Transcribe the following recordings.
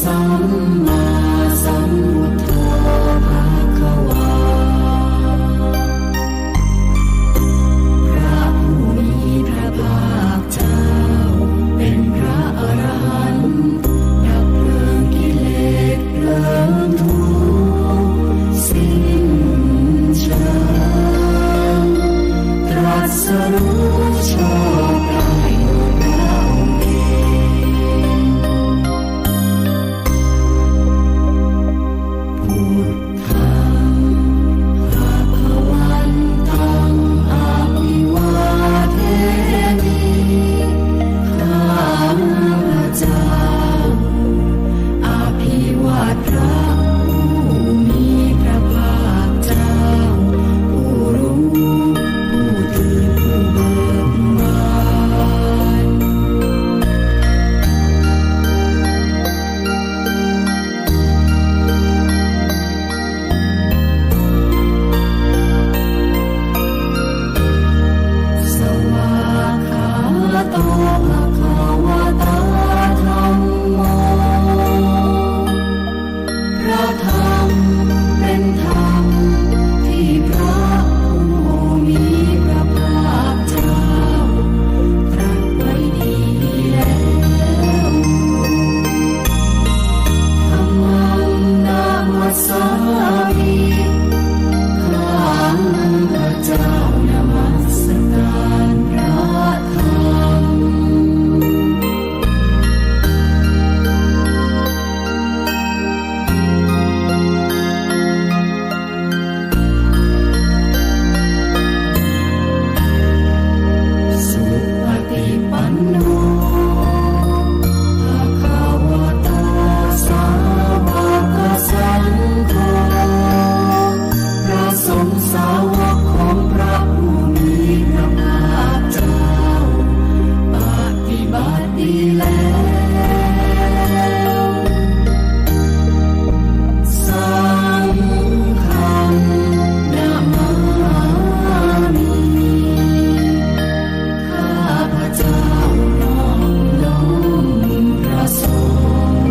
สัมมาสัมพุทโธภะคะวาพระผู้มีพระภาคเจ้าเป็นพระอรหันต์ดับเพลิงกิเลสเพลิงทุกข์สิ้นเชิงตรัสรู้ชอบได้โดยพระองค์เองพุทธังภะคะวันตังอะภิวาเทมิข้าพเจ้าอภิวาทพระผู้มีพระภาคเจ้าผู้รู้ผู้ตื่นผู้เบิกบานสวากขาโตภะคะวะตาธัมโมพระธรรมเป็นธรรมที่พระผู้มีพระภาคเจ้าตรัสไว้ดีแล้วธัมมังนามัสสามิข้าพเจ้านมัสการพระธรรมสุปฏิปันโนภะคะวะโตสาวกสังโฆพระสงฆ์สาวกของพระผู้มีพระภาคเจ้าปฏิบัติดีแล้วสังฆังนามามิข้าพเจ้านอบน้อมพระสงฆ์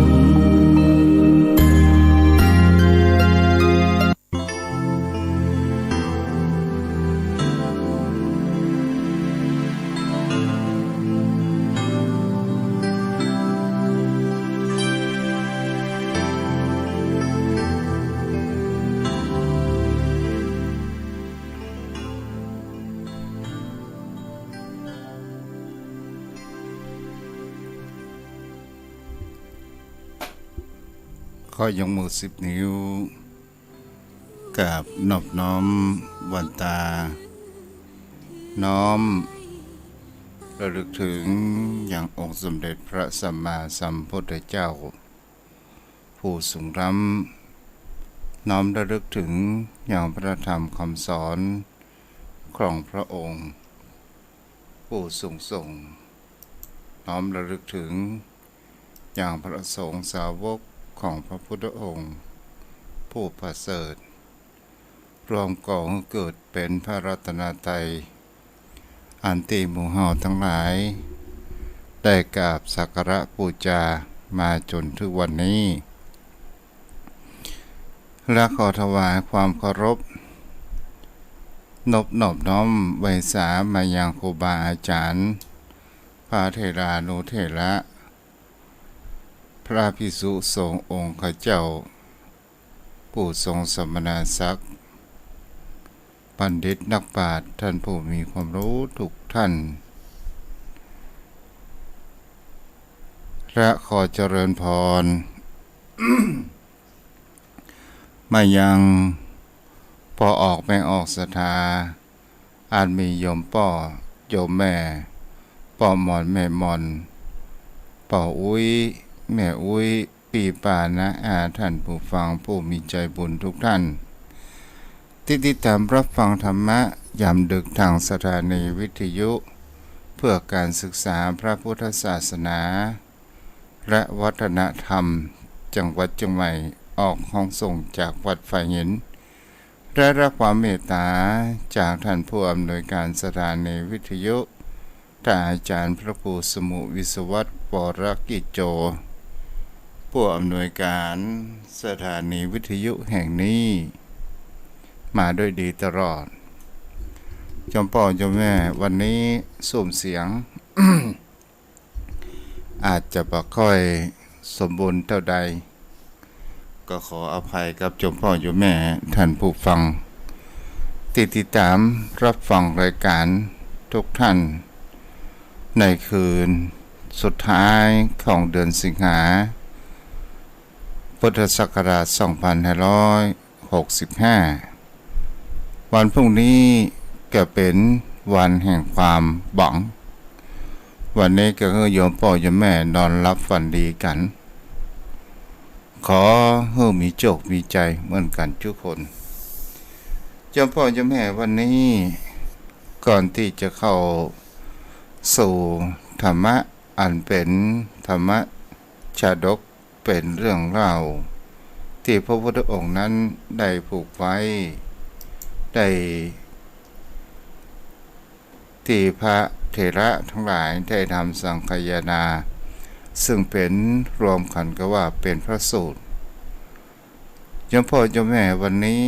ขอยกมือ10 นิ้วกราบนอบน้อมวันตา น้อมระลึกถึงอย่างองค์สมเด็จพระสัมมาสัมพุทธเจ้า ผู้สูงล้ำน้อมระลึกถึงอย่างพระธรรมคำสอนของพระองค์ ผู้สูงส่งน้อมระลึกถึงอย่างพระสงฆ์สาวกของพระพุทธองค์ผู้ประเสริฐรวมก่อให้เกิดเป็นพระรัตนตรัยอันที่หมู่เฮาทั้งหลายได้กราบสักการะบูชามาจนถึงวันนี้ และขอถวายความเคารพนอบน้อมไว้สามายังครูบาอาจารย์พระเถรานุเถระพระภิกษุสงฆ์องค์ข้าเจ้าผู้ทรงสมณศักดิ์บัณฑิตนักปราชญ์ท่านผู้มีความรู้ทุกท่านและขอเจริญพร มายังพอออกไม่ออกศรัทธาอาจมีโยมป่อโยมแม่ป่อหมอนแม่หมอนป่ออุ้ยแม่อุ้ยปีป่านะท่านผู้ฟังผู้มีใจบุญทุกท่านที่ติดตามรับฟังธรรมะยามดึกทางสถานีวิทยุเพื่อการศึกษาพระพุทธศาสนาและวัฒนธรรมจังหวัดเชียงใหม่ออกห้องส่งจากวัดไฟหิน ได้รับความเมตตาจากท่านผู้อำนวยการสถานีวิทยุท่านอาจารย์พระครูสมุวิศวัตร วรกิจโจ ผู้อำนวยการสถานีวิทยุแห่งนี้มาด้วยดีตลอดจอมพ่อจอมแม่วันนี้สุ่มเสียง อาจจะบ่ค่อยสมบูรณ์เท่าใดก็ขออภัยกับจอมพ่อจอมแม่ท่านผู้ฟังติดตามรับฟังรายการทุกท่านในคืนสุดท้ายของเดือนสิงหาพุทธศักราช 2565 วันพรุ่งนี้ก็เป็นวันแห่งความหวังวันนี้ก็คือโยมพ่อโยมแม่นอนรับฝันดีกันขอให้มีโชคมีใจเหมือนกันทุกคนโยมพ่อโยมแม่วันนี้ก่อนที่จะเข้าสู่ธรรมะอันเป็นธรรมะชาดกเป็นเรื่องเล่าที่พระพุทธองค์นั้นได้ผูกไว้ได้ที่พระเถระทั้งหลายได้ทำสังคายนาซึ่งเป็นรวมกันก็ว่าเป็นพระสูตรโยมพ่อโยมแม่วันนี้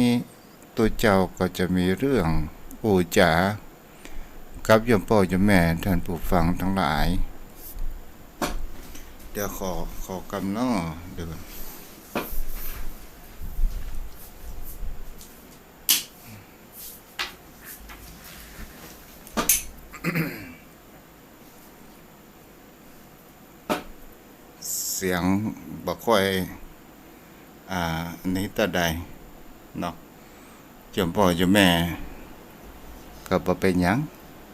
ตัวเจ้าก็จะมีเรื่องอูจ๋ากับโยมพ่อโยมแม่ท่านผู้ฟังทั้งหลายเดี๋ยวขอกำน้อเดี๋ยวเสียงบ่ค่อยนี้ตาใดเนาะโยมพ่อโยมแม่ก็บ่เป็นหยัง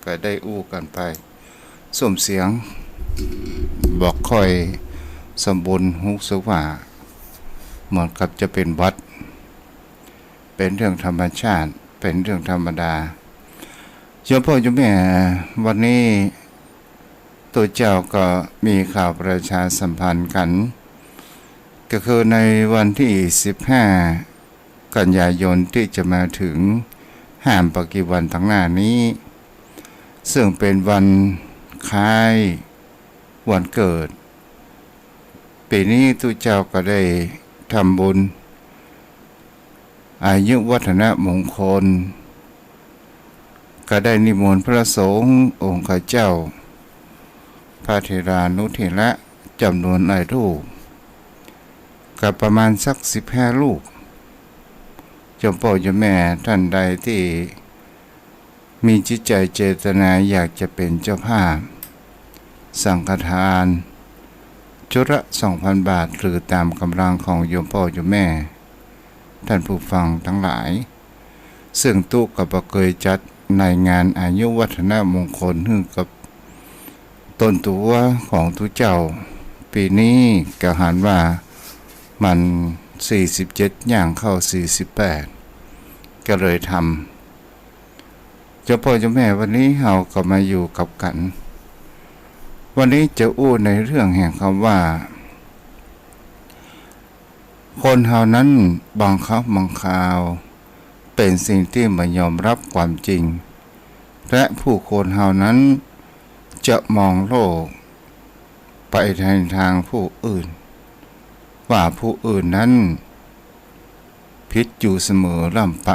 ก็ได้อู้กันไปส่มเสียงบอกค่อยสมบูรณ์รู้สึกว่าเหมือนกับจะเป็นวัดเป็นเรื่องธรรมชาติเป็นเรื่องธรรมดาโยมพ่อโยมแม่วันนี้ตัวเจ้าก็มีข่าวประชาสัมพันธ์กันก็คือในวันที่15กันยายนที่จะมาถึงห้ามปกี่วันทั้งหน้านี้ซึ่งเป็นวันคล้ายวันเกิดปีนี้ตัวเจ้าก็ได้ทำบุญอายุวัฒนมงคลก็ได้นิมนต์พระสงฆ์องค์ข้าเจ้าพระเถรานุเถระจำนวนหลายรูปกับประมาณสัก15รูปโยมพ่อโยมแม่ท่านใดที่มีจิตใจเจตนาอยากจะเป็นเจ้าภาพสังฆทานชุดละ 2,000 บาทหรือตามกำลังของโยมพ่อโยมแม่ท่านผู้ฟังทั้งหลายซึ่งตู้กับเคยจัดในงานอายุวัฒนมงคลหึ่งกับต้นตัวของทุกเจ้าปีนี้ก็หันว่ามัน47ย่างเข้า48ก็เลยทำเจ้าพ่อเจ้าแม่วันนี้เราก็มาอยู่กับกันวันนี้จะอู้ในเรื่องแห่งคำว่าคนเฮานั้นบางครั้งบางคราวเป็นสิ่งที่ไม่ยอมรับความจริงและผู้คนเฮานั้นจะมองโลกไปในทางผู้อื่นว่าผู้อื่นนั้นผิดอยู่เสมอล่ำไป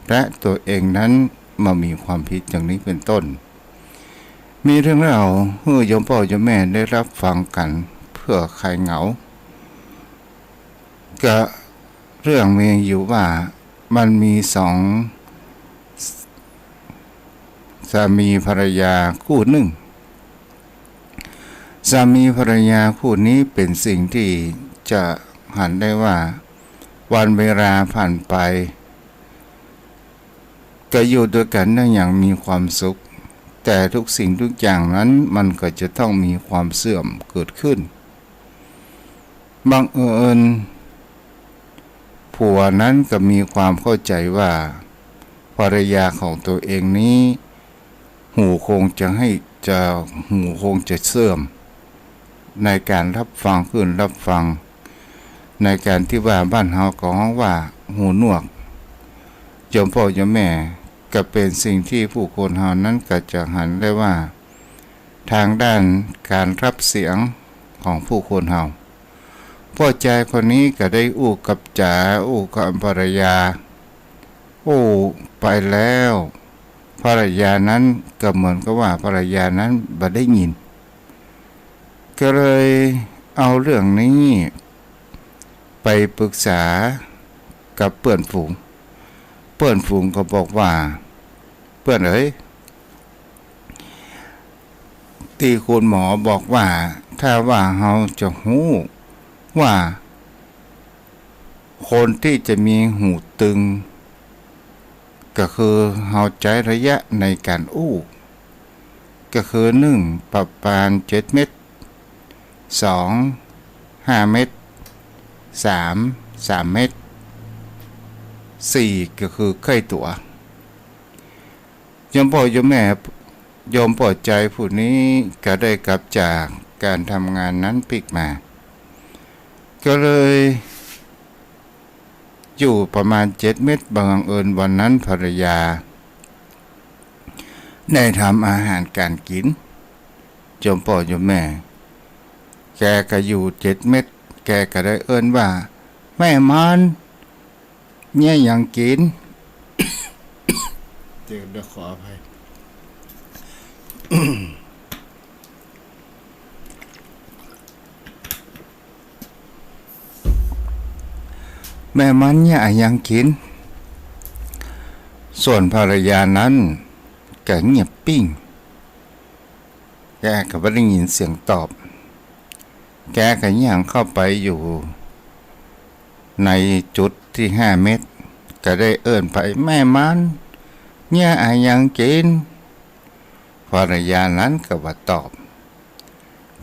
และตัวเองนั้นมามีความผิดอย่างนี้เป็นต้นมีเรื่องราวให้โยมพ่อโยมแม่ได้รับฟังกันเพื่อคลายเหงาก็เรื่องมีอยู่ว่ามันมี2สามีภรรยาคู่หนึ่งสามีภรรยาคู่นี้เป็นสิ่งที่จะหันได้ว่าวันเวลาผ่านไปก็อยู่ด้วยกันได้อย่างมีความสุขแต่ทุกสิ่งทุกอย่างนั้นมันก็จะต้องมีความเสื่อมเกิดขึ้นบังเอิญผัวนั้นก็มีความเข้าใจว่าภรรยาของตัวเองนี้หูคงจะเสื่อมในการรับฟังขึ้นรับฟังในการที่ว่าบ้านเฮาก็ฮ้องว่าหูหนวกโยมพ่อโยมแม่ก็เป็นสิ่งที่ผู้คนเฮานั้นก็จะหันได้ว่าทางด้านการรับเสียงของผู้คนเฮา พ่อใจคนนี้ก็ได้อู้กับจ๋าอู้กับภรรยาอู้ไปแล้วภรรยานั้นก็เหมือนกับว่าภรรยานั้นบ่ได้ยินก็เลยเอาเรื่องนี้ไปปรึกษากับเพื่อนฝูงก็บอกว่าเพื่อนเอ้ยที่คุณหมอบอกว่าถ้าว่าเราจะหู้ว่าคนที่จะมีหูตึงก็คือเราใช้ระยะในการอู้ก็คือ1ประมาณ7 เม็ด2 5 เม็ด3 เม็ด4ก็คือไข้ตัวโยมพ่อโยมแม่โยมปลอดใจผู้นี้ก็ได้กลับจากการทำงานนั้นปิกมาก็เลยอยู่ประมาณ7 เม็ดบังเอิญวันนั้นภรรยาได้ทำอาหารการกินโยมพ่อโยมแม่แกก็อยู่7 เม็ดแกก็ได้เอิ้นว่าแม่มันเนี่ยยังกิน เดี๋ยวขออภัย แม่มันเนี่ยยังกินส่วนภรรยานั้นก็เงียบปิ้งแกก็ไม่ได้ยินเสียงตอบแกก็ย่างเข้าไปอยู่ในจุดที่5 เมตรก็ได้เอิ้นไปแม่มันเนี่ยยังกินภรรยานั้นก็บ่ตอบ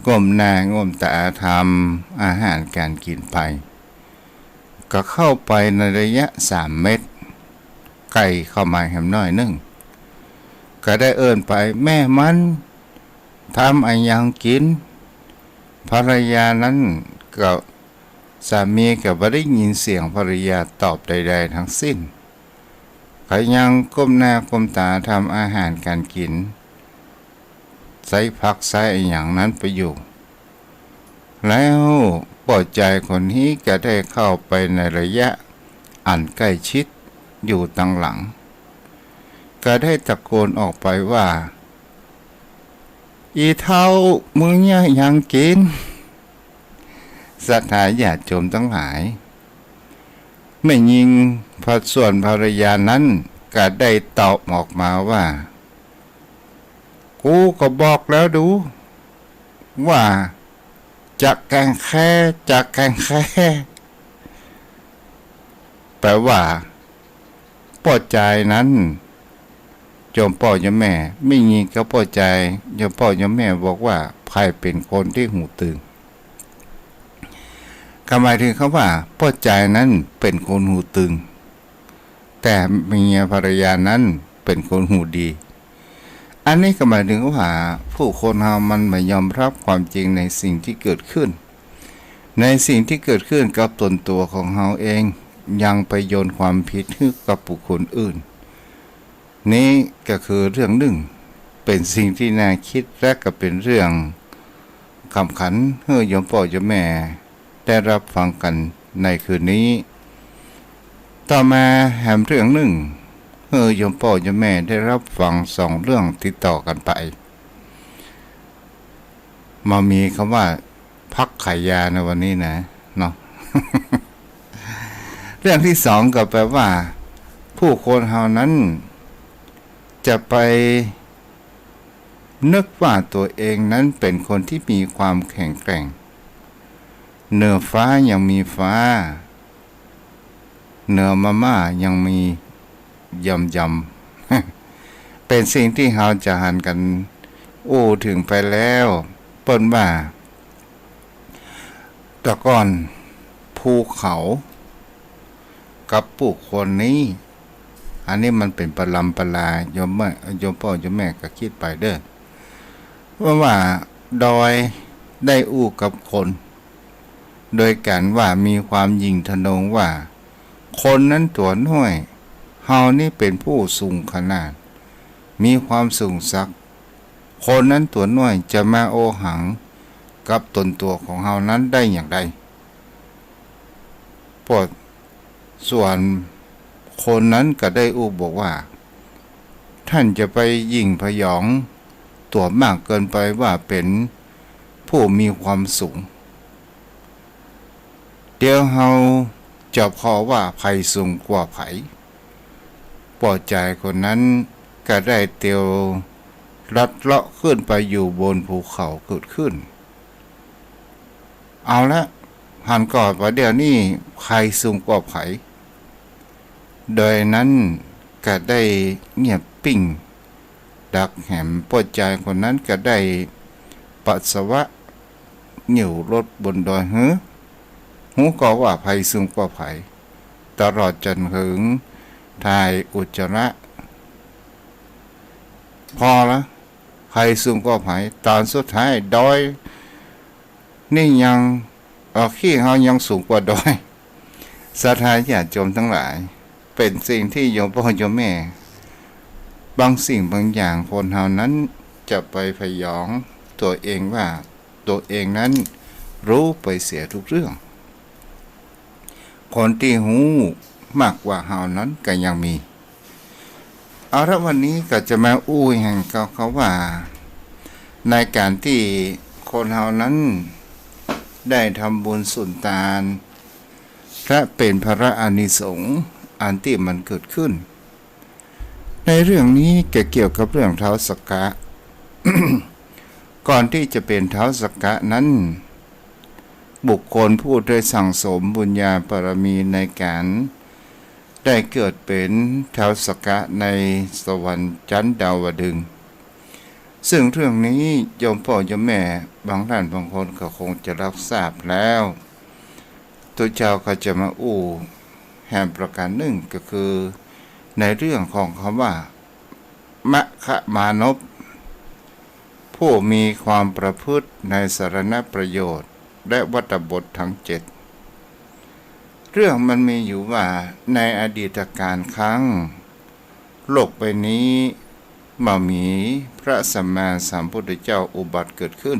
ก้มหน้าก้มตาทำอาหารการกินไปก็เข้าไปในระยะ3 เมตรไกลเข้ามาแหมน้อยนึงก็ได้เอิ้นไปแม่มันทำยังกินภรรยานั้นก็สามีก็บ่ได้ยินเสียงภรรยาตอบใดๆทั้งสิ้นก็ยังก้มหน้าก้มตาทำอาหารการกินใส่ผักใส่อย่างนั้นไปอยู่แล้วปลอดใจคนนี้ก็ได้เข้าไปในระยะอันใกล้ชิดอยู่ตั้งหลังก็ได้ตะโกนออกไปว่าอีเท่ามึงเนี่ยยังกินศรัทธาญาติโยมทั้งหลายไม่ยิงพระส่วนภรรยานั้นก็ได้ตอบออกมาว่ากูก็บอกแล้วดูว่าจะแกงแค่แปลว่าพ่อใจนั้นโยมพ่อโยมแม่ไม่ยิงก็พ่อใจโยมพ่อโยมแม่บอกว่าใครเป็นคนที่หูตึงก็หมายถึงคำว่าพ่อใจนั้นเป็นคนหูตึงแต่เมียภรรยานั้นเป็นคนหูดีอันนี้ก็หมายถึงว่าผู้คนเรามันไม่ยอมรับความจริงในสิ่งที่เกิดขึ้นในสิ่งที่เกิดขึ้นกับตนตัวของเราเองยังไปโยนความผิดให้กับบุคคลอื่นนี้ก็คือเรื่องหนึ่งเป็นสิ่งที่น่าคิดและก็เป็นเรื่องขำขันให้โยมพ่อโยมแม่ได้รับฟังกันในคืนนี้ต่อมาแหมเรื่องหนึ่งโยมพ่อโยมแม่ได้รับฟัง2 เรื่องติดต่อกันไปมามีคำว่าพักขายยาในวันนี้นะเนาะ เรื่องที่2ก็แปลว่าผู้คนเฮานั้นจะไปนึกว่าตัวเองนั้นเป็นคนที่มีความแข็งแกร่งเหนือฟ้ายังมีฟ้าเหนือมาม่ายังมียำ เป็นสิ่งที่เราจะหันกันถึงไปแล้วเปิ้นว่าตะก่อนภูเขากับผู้คนนี้อันนี้มันเป็นปรำปราโยมพ่อโยมแม่ก็คิดไปเด้อว่าดอยได้กับคนโดยการว่ามีความยิ่งทะนงว่าคนนั้นตัวน้อยเฮานี่เป็นผู้สูงขนาดมีความสูงสักคนนั้นตัวน้อยจะมาโอหังกับตนตัวของเฮานั้นได้อย่างไร ปดส่วนคนนั้นก็ได้อู้บอกว่าท่านจะไปยิ่งพยองตัวมากเกินไปว่าเป็นผู้มีความสูงเดี๋ยวเฮาจะพอว่าไผสูงกว่าไผปอดใจคนนั้นก็ได้เตียวลัดเลาะขึ้นไปอยู่บนภูเขาเกิดขึ้นเอาละหันก่อนว่าเดี๋ยวนี้ใครสูงกว่าไผโดยนั้นก็ได้เงียบปิ้งดักแหมปอดใจคนนั้นก็ได้ปัสสาวะเหนียวรถบนดอยหูก็ว่าไผสูงกว่าไผตลอดจนถึงถ่ายอุจจาระพอละใครสูงกว่าไผตอนสุดท้ายดอยนี่ยังขี้เฮายังสูงกว่าดอยศรัทธาญาติโยมทั้งหลายเป็นสิ่งที่โยมพ่อโยมแม่บางสิ่งบางอย่างคนเฮานั้นจะไปพยองตัวเองว่าตัวเองนั้นรู้ไปเสียทุกเรื่องคนที่หูมากกว่าเฮานั้นก็ยังมีเอาละวันนี้ก็จะมาอู้แห่งเขาว่าในการที่คนเฮานั้นได้ทำบุญสุนทานและเป็นพระอานิสงส์อันที่มันเกิดขึ้นในเรื่องนี้เกี่ยวกับเรื่องท้าวสักกะ ก่อนที่จะเป็นท้าวสักกะนั้นบุคคลผู้ได้สั่งสมบุญญาบารมีในการได้เกิดเป็นท้าวสักกะในสวรรค์ชั้นดาวดึงส์ซึ่งเรื่องนี้โยมพ่อโยมแม่บางท่านบางคนก็คงจะรับทราบแล้วตัวเจ้าก็จะมาอู้แห่งประการหนึ่งก็คือในเรื่องของคำว่ามะคะมานพผู้มีความประพฤติในสารณประโยชน์และวัตบททั้งเจ็ดเรื่องมันมีอยู่ว่าในอดีตการครั้งโลกใบนี้มามีพระสัมมาสัมพุทธเจ้าอุบัติเกิดขึ้น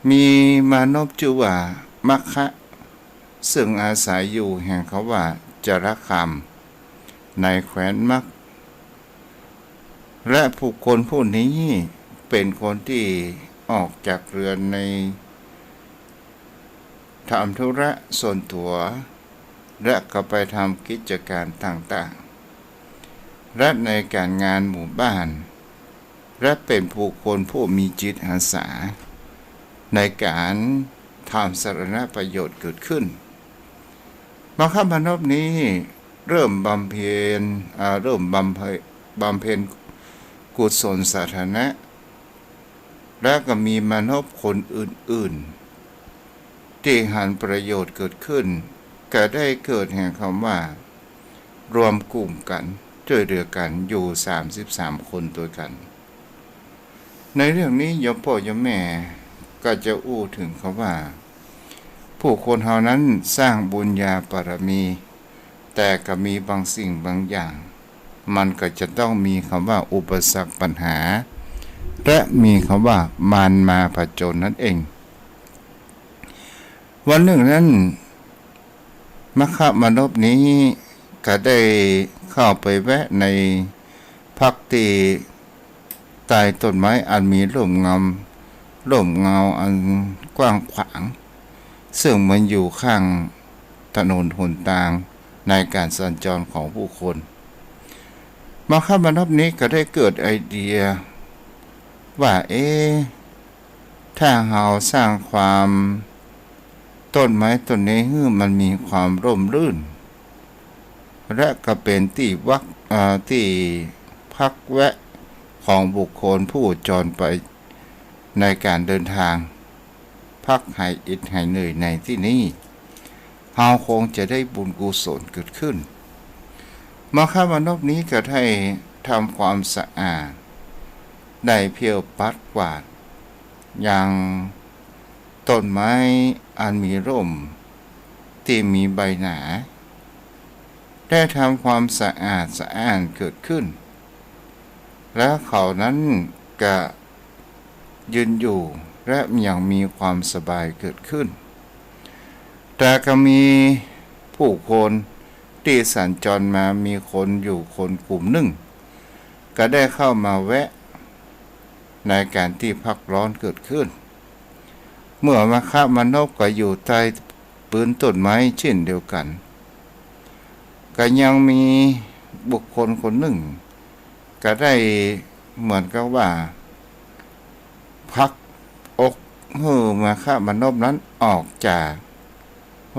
มีมานพชื่อว่ามัคคะซึ่งอาศัยอยู่แห่งเขาว่าจรคามในแคว้นมัคและผู้คนผู้นี้เป็นคนที่ออกจากเรือนในทำธุระส่วนตัวและก็ไปทำกิจการต่างๆและในการงานหมู่บ้านและเป็นผู้คนผู้มีจิตอาสาในการทำสาธารณประโยชน์เกิดขึ้นมรรคมนพนี้เริ่มบำเพ็ญกุศลสาธารณะและก็มีมนุษย์คนอื่นๆที่หันประโยชน์เกิดขึ้นก็ได้เกิดแห่งคำว่ารวมกลุ่มกันช่วยเหลือกันอยู่33คนตัวกันในเรื่องนี้โยมพ่อโยมแม่ก็จะอู้ถึงคำว่าผู้คนเฮานั้นสร้างบุญญาบารมีแต่ก็มีบางสิ่งบางอย่างมันก็จะต้องมีคำว่าอุปสรรคปัญหาและมีคำว่ามารมาผจญนั่นเองวันหนึ่งนั้นมัคคะมนพนี้ก็ได้เข้าไปแวะในพักที่ใต้ต้นไม้อันมีร่มเงาอันกว้างขวางซึ่งมันอยู่ข้างถนนหนทางในการสัญจรของผู้คนมัคคะมนพนี้ก็ได้เกิดไอเดียว่าถ้าเราสร้างความต้นไม้ต้นนี้ให้มันมีความร่มรื่นและก็เป็นที่พักแวะของบุคคลผู้จรไปในการเดินทางพักหายอิดหายเหนื่อยในที่นี้เราคงจะได้บุญกุศลเกิดขึ้นมรรคมนพนี้ก็ได้ทำความสะอาดได้เพียวปัดกวาดอย่างต้นไม้อันมีร่มที่มีใบหนาได้ทำความสะอาดเกิดขึ้นและเขานั้นก็ยืนอยู่และยังมีความสบายเกิดขึ้น แต่ก็มีผู้คนที่สัญจรมามีคนอยู่คนกลุ่มหนึ่งก็ได้เข้ามาแวะในการที่พักร้อนเกิดขึ้นเมื่อมาฆมนพก็อยู่ใต้ปืนต้นไม้เช่นเดียวกันก็ยังมีบุคคลคนหนึ่งก็ได้เหมือนกับว่าพักอกเมื่อมาฆมนพนั้นออกจาก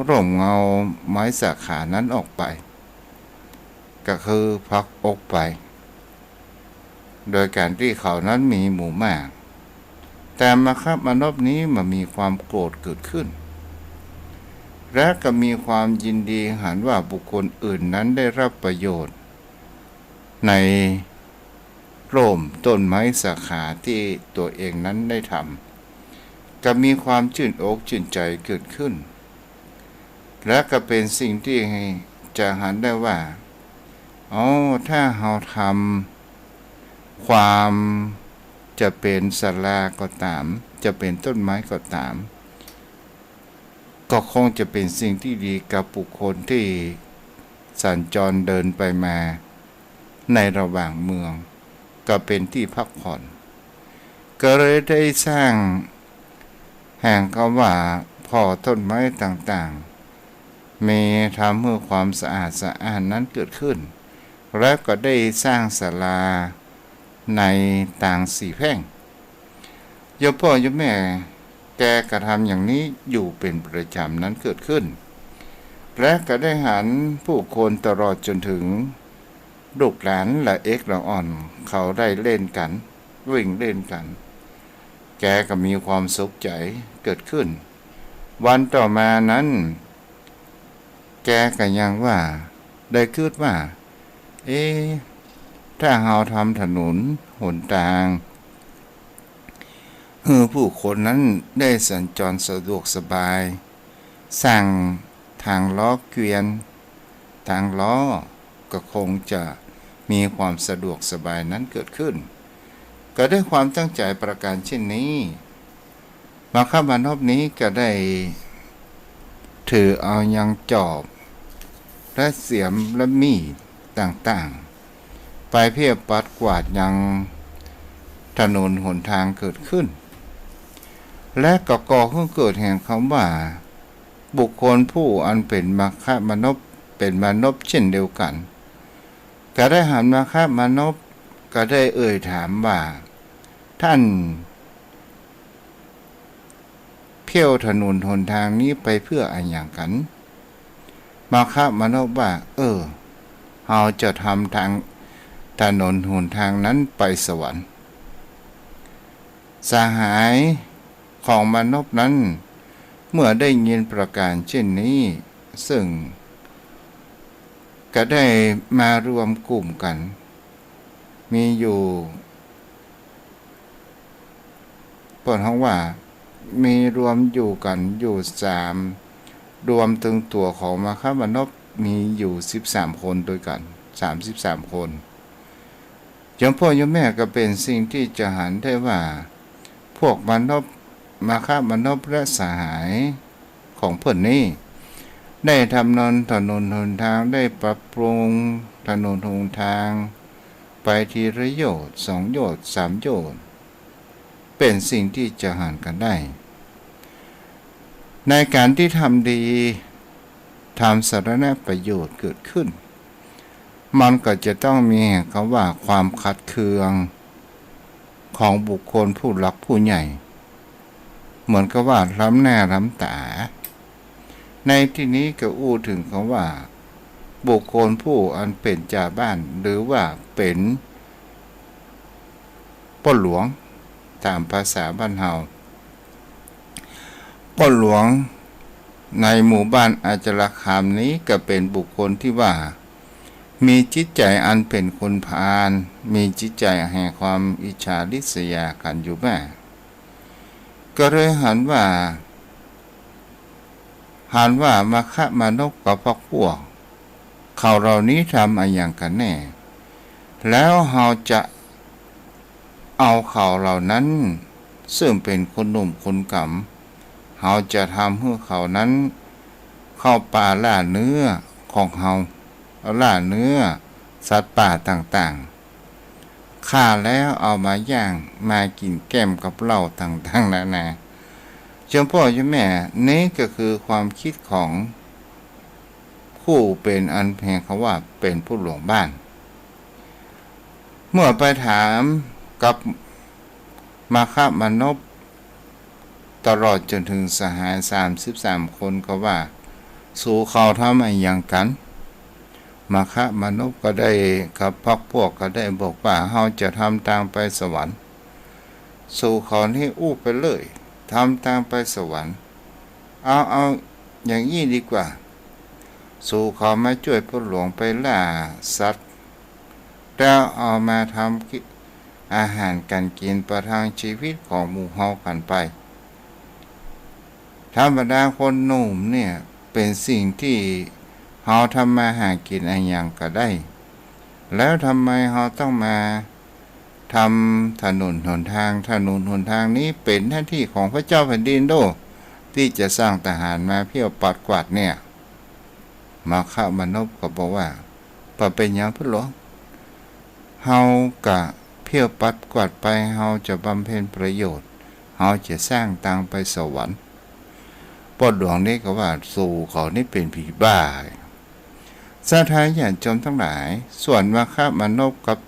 ร่มเงาไม้สาขานั้นออกไปก็คือพักอกไปโดยการที่เขานั้นมีหมู่มากแต่มาฆมนพนี้มันมีความโกรธเกิดขึ้นและก็มีความยินดีหันว่าบุคคลอื่นนั้นได้รับประโยชน์ในร่มต้นไม้สาขาที่ตัวเองนั้นได้ทำก็มีความชื่นอกชื่นใจเกิดขึ้นและก็เป็นสิ่งที่จะหันได้ว่าถ้าเราทำความจะเป็นศาลาก็ตามจะเป็นต้นไม้ก็ตามก็คงจะเป็นสิ่งที่ดีกับบุคคลที่สัญจรเดินไปมาในระหว่างเมืองก็เป็นที่พักผ่อนก็เลยได้สร้างแห่งคำว่าพ่อต้นไม้ต่างๆมีทำเพื่อความสะอาดสะอ้านนั้นเกิดขึ้นและก็ได้สร้างศาลาในต่างสี่แพร่งโยมพ่อโยมแม่แกกระทำอย่างนี้อยู่เป็นประจำนั้นเกิดขึ้นและก็ได้หันผู้คนตลอดจนถึงลูกหลานและเอ็กละอ่อนเขาได้เล่นกันวิ่งเล่นกันแกก็มีความสุขใจเกิดขึ้นวันต่อมานั้นแกก็ยังว่าได้คิดว่าถ้าเราทำถนนหนทางผู้คนนั้นได้สัญจรสะดวกสบายสร้างทางล้อเกวียนทางล้อก็คงจะมีความสะดวกสบายนั้นเกิดขึ้นก็ได้ความตั้งใจประการเช่นนี้มาฆมนพนี้ก็ได้ถือเอายังจอบและเสียมและมีดต่างๆไปเพียบปัดกวาดยังถนนหนทางเกิดขึ้นและก็ก่อให้เกิดแห่งคำว่าบุคคลผู้อันเป็นมาฆมนพเป็นมนพเช่นเดียวกันก็ได้หันมาฆมนพก็ได้ถามว่าท่านเที่ยวถนนหนทางนี้ไปเพื่ออะไรอย่างกันมาฆมนพว่าเราจะทำทางถนนหนทางนั้นไปสวรรค์สหายของมนุษย์นั้นเมื่อได้ยินประการเช่นนี้ซึ่งก็ได้มารวมกลุ่มกันมีอยู่เปิดห้องว่ามีรวมอยู่กันอยู่3รวมถึงตัวของมาฆมนพมีอยู่13คนด้วยกัน33คนโยมพ่อโยมแม่ก็เป็นสิ่งที่จะหันได้ว่าพวกมนุษย์มาฆมนพและสหายของเพื่อนนี้ได้ทำถนนหนทางได้ปรับปรุงถนนหนทางไปทีละโยชน์2โยชน์3โยชน์เป็นสิ่งที่จะหันกันได้ในการที่ทำดีทำสาธารณประโยชน์เกิดขึ้นมันก็จะต้องมีคำว่าความขัดเคืองของบุคคลผู้หลักผู้ใหญ่เหมือนกับว่าล้ำหน้าล้ำตาในที่นี้ก็อู้ถึงคำว่าบุคคลผู้อันเป็นจ่าบ้านหรือว่าเป็นป้นหลวงตามภาษาบ้านเฮาป้นหลวงในหมู่บ้านอาจรคามนี้ก็เป็นบุคคลที่ว่ามีจิตใจอันเป็นคนพาลมีจิตใจแห่งความอิจฉาริษยากันอยู่แม่ก็เลยหันว่ามาฆมนพกับพวกเขาเหล่านี้ทำอะไรอย่างกันแน่แล้วเราจะเอาเขาเหล่านั้นซึ่งเป็นคนหนุ่มคนกำเราจะทำให้เขานั้น เข้าป่าล่าเนื้อของเฮาล่าเนื้อสัตว์ป่าต่างๆฆ่าแล้วเอามาย่างมากินแก้มกับเหล้าต่างๆนานาเจ้าพ่อเจ้าแม่นี่ก็คือความคิดของผู้เป็นอันแพงเขาว่าเป็นผู้หลวงบ้านเมื่อไปถามกับมาคมนพตลอดจนถึงสหาย33คนก็ว่าสู่เขาทำอะไรอย่างกันมาคมนพก็ได้กับพักพวกก็ได้บอกว่าเฮาจะทำทางไปสวรรค์สู่เขานี่อู้ไปเลยทำทางไปสวรรค์เอาอย่างนี้ดีกว่าสู่เขามาช่วยพ่อหลวงไปล่าสัตว์แล้วเอามาทำอาหารการกินประทังชีวิตของหมู่เฮากันไปธรรมดาคนหนุ่มเนี่ยเป็นสิ่งที่เฮาทำมาหากินอะไรอย่างก็ได้แล้วทำไมเฮาต้องมาทำถนนหนทางนี้เป็นหน้าที่ของพระเจ้าแผ่นดินโดที่จะสร้างทหารมาเพี้ยวปัดกวาดเนี่ยมาคมนพก็บอกว่าเป็นอย่างพ่อหลวงเฮากะเพี้ยวปัดกวาดไปเฮาจะบำเพ็ญประโยชน์เฮาจะสร้างทางไปสวรรค์พ่อหลวงนี่ก็ว่าสู่เขานี่เป็นผีบ้าสาธารณชนทั้งหลายส่วนมาคมนพกับ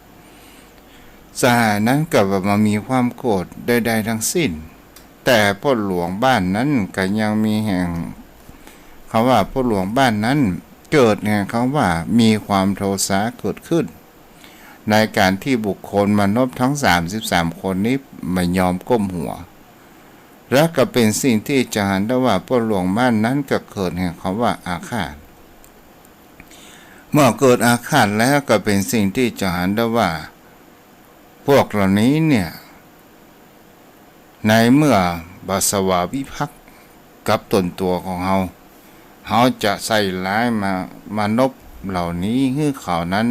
สหายนั้นก็มามีความโกรธใดๆทั้งสิ้นแต่พ่อหลวงบ้านนั้นก็ยังมีแห่งเขาว่าพ่อหลวงบ้านนั้นเกิดแห่งเขาว่ามีความโทสะเกิดขึ้นในการที่บุคคลมนุษย์ทั้ง33คนนี้ไม่ยอมก้มหัวและก็เป็นสิ่งที่จะเห็นได้ว่าพ่อหลวงบ้านนั้นก็เกิดแห่งเขาว่าอาฆาตเมื่อเกิดอาฆาตแล้วก็เป็นสิ่งที่จะเห็นได้ว่าพวกเหล่านี้เนี่ยในเมื่อบาสวาวิภักดิ์กับตนตัวของเขาจะใส่ร้ายมานพเหล่านี้ให้เขานั้น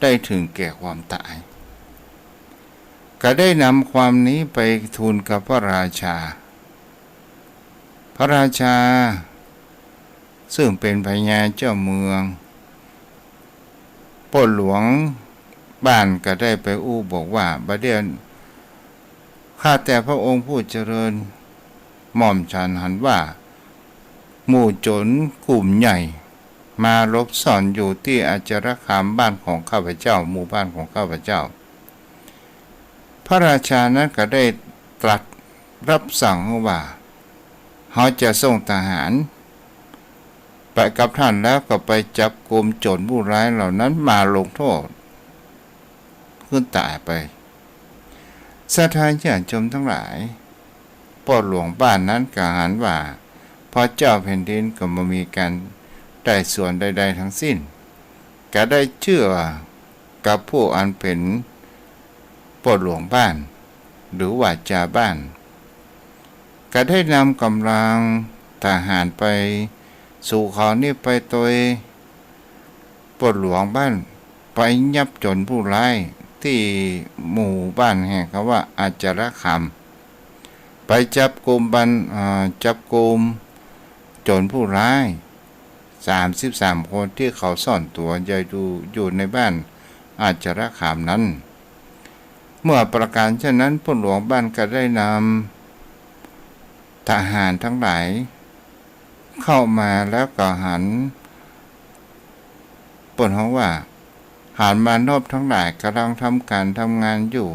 ได้ถึงแก่ความตายก็ได้นำความนี้ไปทูลกับพระราชาซึ่งเป็นพญาเจ้าเมืองพ่อหลวงบ้านก็ได้ไปอู้บอกว่าบัดเดี๋ยวข้าแต่พระองค์ผู้เจริญหม่อมฉันหันว่าหมู่โจรกลุ่มใหญ่มาลบซ่อนอยู่ที่อาจารคามบ้านของข้าพเจ้าหมู่บ้านของข้าพเจ้าพระราชานั้นก็ได้ตรัสรับสั่งว่าเขาจะส่งทหารไปกับท่านแล้วก็ไปจับกุมโจรผู้ร้ายเหล่านั้นมาลงโทษขึ้นตายไปสถานญาติชมทั้งหลายพ่อหลวงบ้านนั้นกล่าวว่าพระเจ้าแผ่นดินก็ไม่มีการได้ส่วนใดๆทั้งสิ้นก็ได้เชื่อกับผู้อันเป็นพ่อหลวงบ้านหรือว่าจ่าบ้านก็ได้นำกำลังทหารไปสู่เขานี่ไปโดยพ่อหลวงบ้านไปยับจนผู้ร้ายที่หมู่บ้านแห่งเขาว่าอาจารคามไปจับกุมโจรผู้ร้าย33คนที่เขาซ่อนตัวอยู่ในบ้านอาจารคามนั้นเมื่อประการเช่นนั้นพ่อหลวงบ้านก็ได้นำทหารทั้งหลายเข้ามาแล้วก็หันปนเขาว่าหารมานพทั้งหลายกำลังทำงานอยู่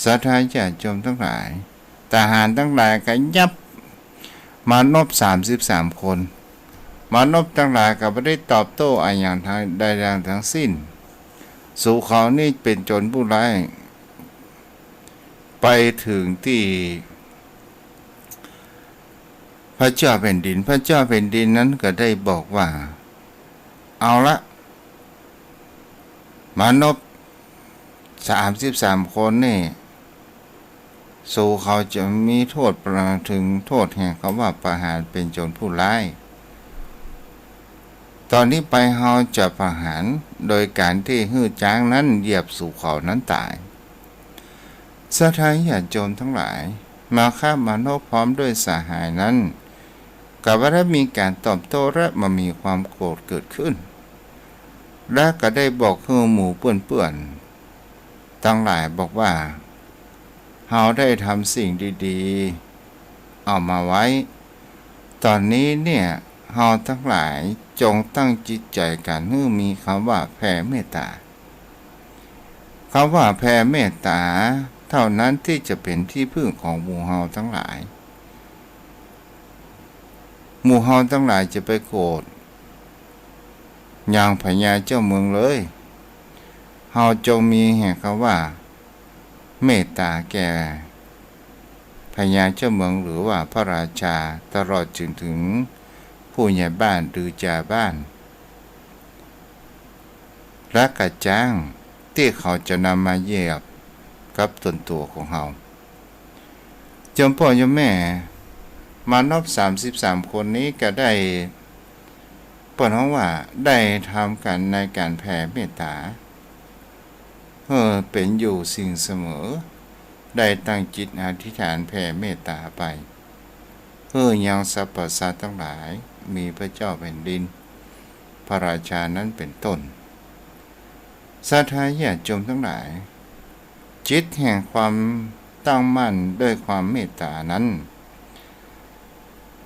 สาธารณญาติโยมทั้งหลายทหารทั้งหลายก็ยับมานพ33คนมานพทั้งหลายก็ไม่ได้ตอบโต้อะไรอย่างใดๆทั้งสิ้นสู่เขานี่เป็นโจรผู้ร้ายไปถึงที่พระเจ้าแผ่นดินนั้นก็ได้บอกว่าเอาละมานพ33คนนี่สู่เขาจะมีโทษถึงโทษแห่งเขาว่าประหารเป็นโจรผู้ร้ายตอนนี้ไปเขาจะประหารโดยการที่ฮื้อจ้างนั้นเหยียบสู่เขานั้นตายสถานญาติโยมทั้งหลายมาฆ่ามานพพร้อมด้วยสหายนั้น กับว่าได้มีการตอบโต้และมามีความโกรธเกิดขึ้นและก็ได้บอกให้หมู่เปื่อนๆทั้งหลายบอกว่าเฮาได้ทำสิ่งดีๆเอามาไว้ตอนนี้เนี่ยเฮาทั้งหลายจงตั้งจิตใจกันให้มีคำว่าแผ่เมตตาคำว่าแผ่เมตตาเท่านั้นที่จะเป็นที่พึ่งของหมู่เฮาทั้งหลายหมู่เฮาทั้งหลายจะไปโกรธอย่างพญาเจ้าเมืองเลยเฮาจงมีแห่งคำว่าเมตตาแก่พญาเจ้าเมืองหรือว่าพระราชาตลอดจนถึงผู้ใหญ่บ้านหรือจ่าบ้านและกระจ้างที่เขาจะนำมาเหยียบกับตนตัวของเฮาจอมพ่อยมแม่มานพ33คนนี้ก็ได้เปิดห้องว่าได้ทำกันในการแผ่เมตตาเป็นอยู่สิ่งเสมอได้ตั้งจิตอธิษฐานแผ่เมตตาไปยังสรรพสัตว์ทั้งหลายมีพระเจ้าแผ่นดินพระราชานั้นเป็นต้นศรัทธาญาติโยมทั้งหลายจิตแห่งความตั้งมั่นด้วยความเมตตานั้น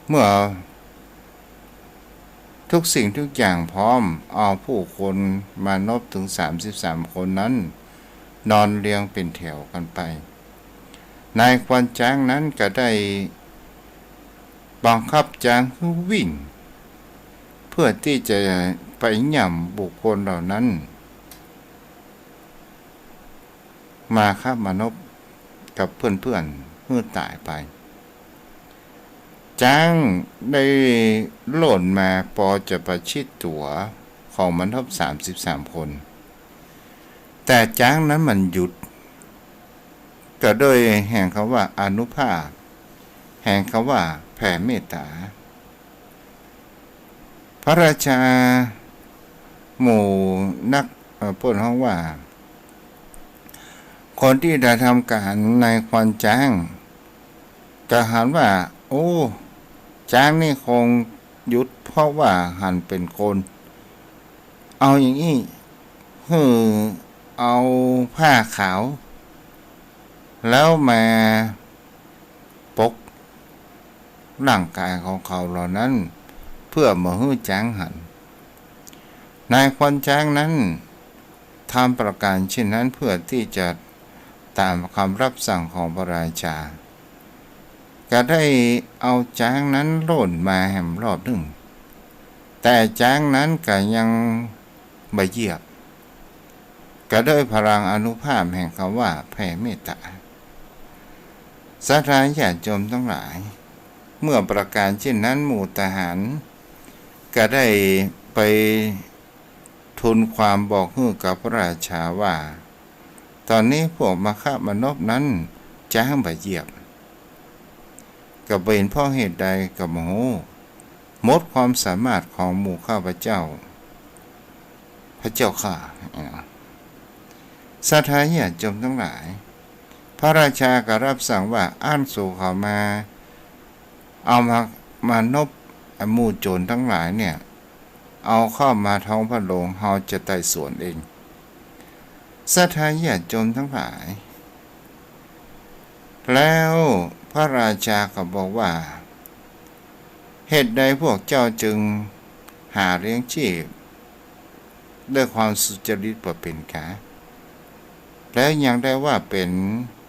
เมื่อทุกสิ่งทุกอย่างพร้อมเอาผู้คนมานพถึง33คนนั้นนอนเรียงเป็นแถวกันไปนายควานจ้างนั้นก็ได้บังคับจ้างให้วิ่งเพื่อที่จะไปย่ำบุคคลเหล่านั้นมาฆ่ามนุษย์กับเพื่อนๆเพื่อตายไปจ้างได้หล่นมาปอจะประชิดตัวของมนุษย์33คนแต่จ้างนั้นมันหยุดก็โดยแห่งคำว่าอานุภาพแห่งคำว่าแผ่เมตตาพระราชาหมู่นักพูดห้องว่าคนที่ได้ทำการในควันจ้างก็หันว่าโอ้จ้างนี่คงหยุดเพราะว่าหันเป็นคนเอาอย่างนี้เอาผ้าขาวแล้วมาปกร่างกายของเขาเหล่านั้นเพื่อมาให้จ้างหันนายควันจ้างนั้นทำประการเช่นนั้นเพื่อที่จะตามคำรับสั่งของพระราชาก็ได้เอาจ้างนั้นโล่นมาแหมรอบหนึ่งแต่จ้างนั้นก็ยังไม่เหยียบก็ด้วยพลังอานุภาพแห่งคำว่าแผ่เมตตาศรัทธาญาติโยมทั้งหลายเมื่อประการเช่นนั้นหมู่ทหารก็ได้ไปทูลความบอกให้กับพระราชาว่าตอนนี้พวกมาฆมนพนั้นจ้างไปเหยียบก็เป็นเพราะเหตุใดกับโมโหหมดความสามารถของหมู่ข้าพเจ้าพระเจ้าข้าศรัทธาญาติโยมทั้งหลายพระราชาก็รับสั่งว่าอ่านสู่เขามาเอามานบหมู่โจรทั้งหลายเนี่ยเอาเข้ามาท้องพระโรงเฮาจะไต่สวนเองศรัทธาญาติโยมทั้งหลายแล้วพระราชาก็บอกว่าเหตุใดพวกเจ้าจึงหาเลี้ยงชีพด้วยความสุจริตประเป็นกาแล้วยังได้ว่าเป็น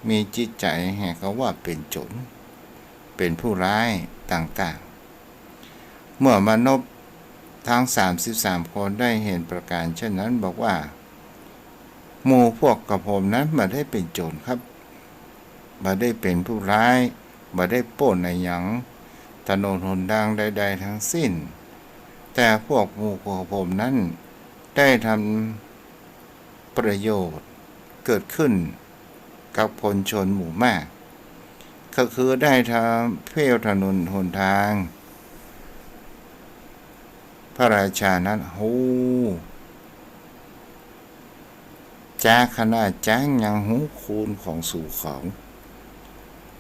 มีจิตใจแห่งเขาว่าเป็นโจรเป็นผู้ร้ายต่างๆเมื่อมนุษย์ทั้ง33คนได้เห็นประการเช่นนั้นบอกว่าหมู่พวกกับผมนั้นมาได้เป็นโจรครับมาได้เป็นผู้ร้ายมาได้ปล้นในหยังถนนหนทางใดๆทั้งสิ้นแต่พวกหมู่ของผมนั้นได้ทำประโยชน์เกิดขึ้นกับพลชนหมู่มากก็คือได้ทำเพื่อถนนหนทางพระราชานั้นจ้าคณะจ้างยังหูคูณของสู่ของ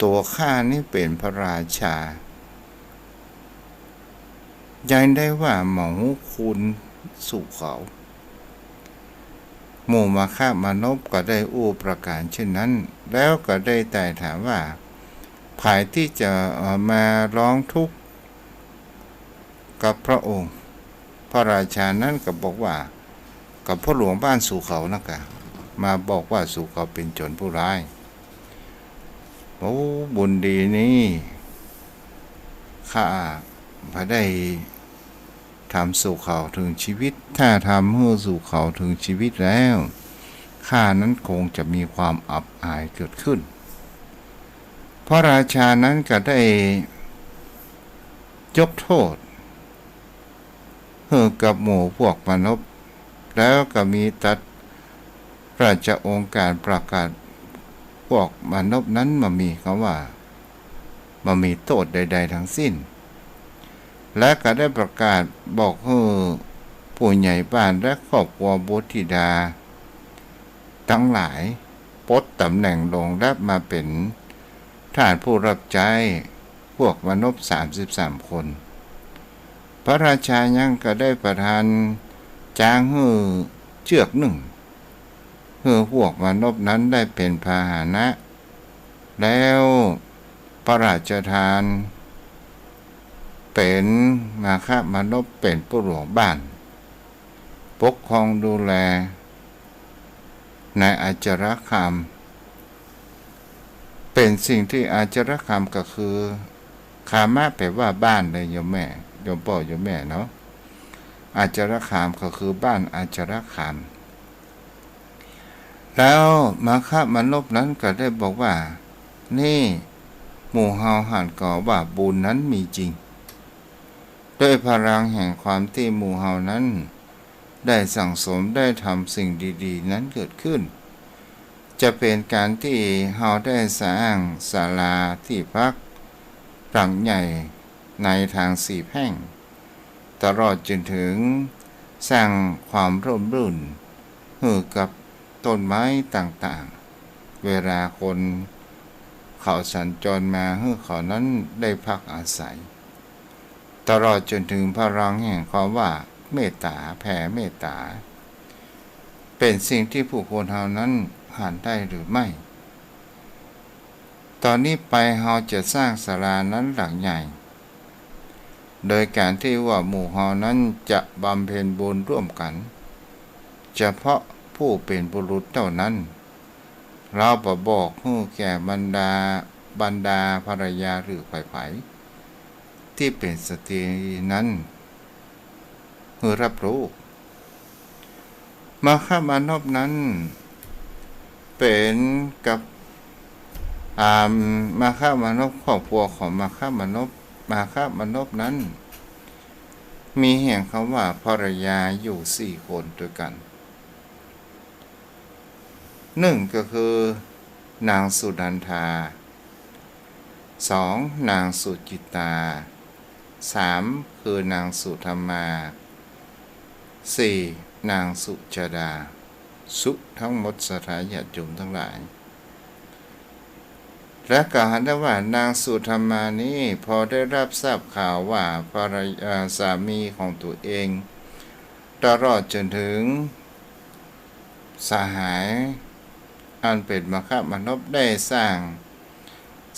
ตัวข้านี่เป็นพระราชา ยังได้ว่าหมอคุณสู่เขาหมู่มาฆมานพก็ได้อู้ประการเช่นนั้นแล้วก็ได้แต่ถามว่าภายที่จะมาร้องทุกข์กับพระองค์พระราชานั้นก็บอกว่ากับพ่อหลวงบ้านสู่เขานะกะมาบอกว่าสู่เขาเป็นโจรผู้ร้ายโอ้บุญดีนี่ข้าพระได้ทำสู่เขาถึงชีวิตถ้าทำให้สู่เขาถึงชีวิตแล้วข้านั้นคงจะมีความอับอายเกิดขึ้นพระราชานั้นก็ได้ยกโทษให้กับหมู่พวกมนุษย์แล้วก็มีตัดราชองค์การประกาศพวกมนุษย์นั้นมามีคำว่ามามีโทษใดๆทั้งสิ้นและก็ได้ประกาศบอกให้ผู้ใหญ่บ้านและครอบครัวบุตรธิดาทั้งหลายปลดตำแหน่งลงและมาเป็นทาสผู้รับใช้พวกมนุษย์33 คนพระราชายังก็ได้ประทานจ้างให้เชือกหนึ่งเพื่อพวกมนุษย์นั้นได้เป็นพาหนะแล้วพระราชทานเป็นมาฆมานพเป็นผู้หลวงบ้านปกครองดูแลในอาจารคามเป็นสิ่งที่อาจารคามก็คือคามะแปลว่าบ้านเลยโยมแม่โยมพ่อโยมแม่เนาะอาจารคามก็คือบ้านอาจารคามแล้วมาฆมานพนั้นก็ได้บอกว่านี่หมู่เฮาหันก่อว่าบุญนั้นมีจริงด้วยพลังแห่งความที่หมู่เฮานั้นได้สั่งสมได้ทำสิ่งดีๆนั้นเกิดขึ้นจะเป็นการที่เฮาได้สร้างศาลาที่พักหลังใหญ่ในทาง4 แพร่งตลอดจนถึงสร้างความร่มรื่นให้กับต้นไม้ต่างๆเวลาคนเขาสัญจรมาให้เขานั้นได้พักอาศัยตลอดจนถึงพลังแห่งความว่าเมตตาแผ่เมตตาเป็นสิ่งที่ผู้คนเฮานั้นหาได้หรือไม่ตอนนี้ไปเฮาจะสร้างศาลานั้นหลังใหญ่โดยการที่ว่าหมู่เฮานั้นจะบำเพ็ญบุญร่วมกันเฉพาะผู้เป็นบุรุษเท่านั้นเราบอกให้แก่บรรดาภรรยาหรือไผ่ที่เป็นสตรีนั้นให้รับรู้มาฆมานพนั้นเป็นกับมาฆมานพครอบครัวของมาฆมานพนั้นมีแห่งคำว่าภรรยาอยู่4 คนด้วยกัน1ก็คือนางสุนันทา2นางสุจิตา3คือนางสุธรรมา4นางสุจดาสุทั้งหมดสถาญาติโยมทั้งหลายและกล่าวได้ว่านางสุธรรมานี้พอได้รับทราบข่าวว่าสามีของตัวเองตลอดจนถึงสหายอันเป็นมาฆมานพได้สร้าง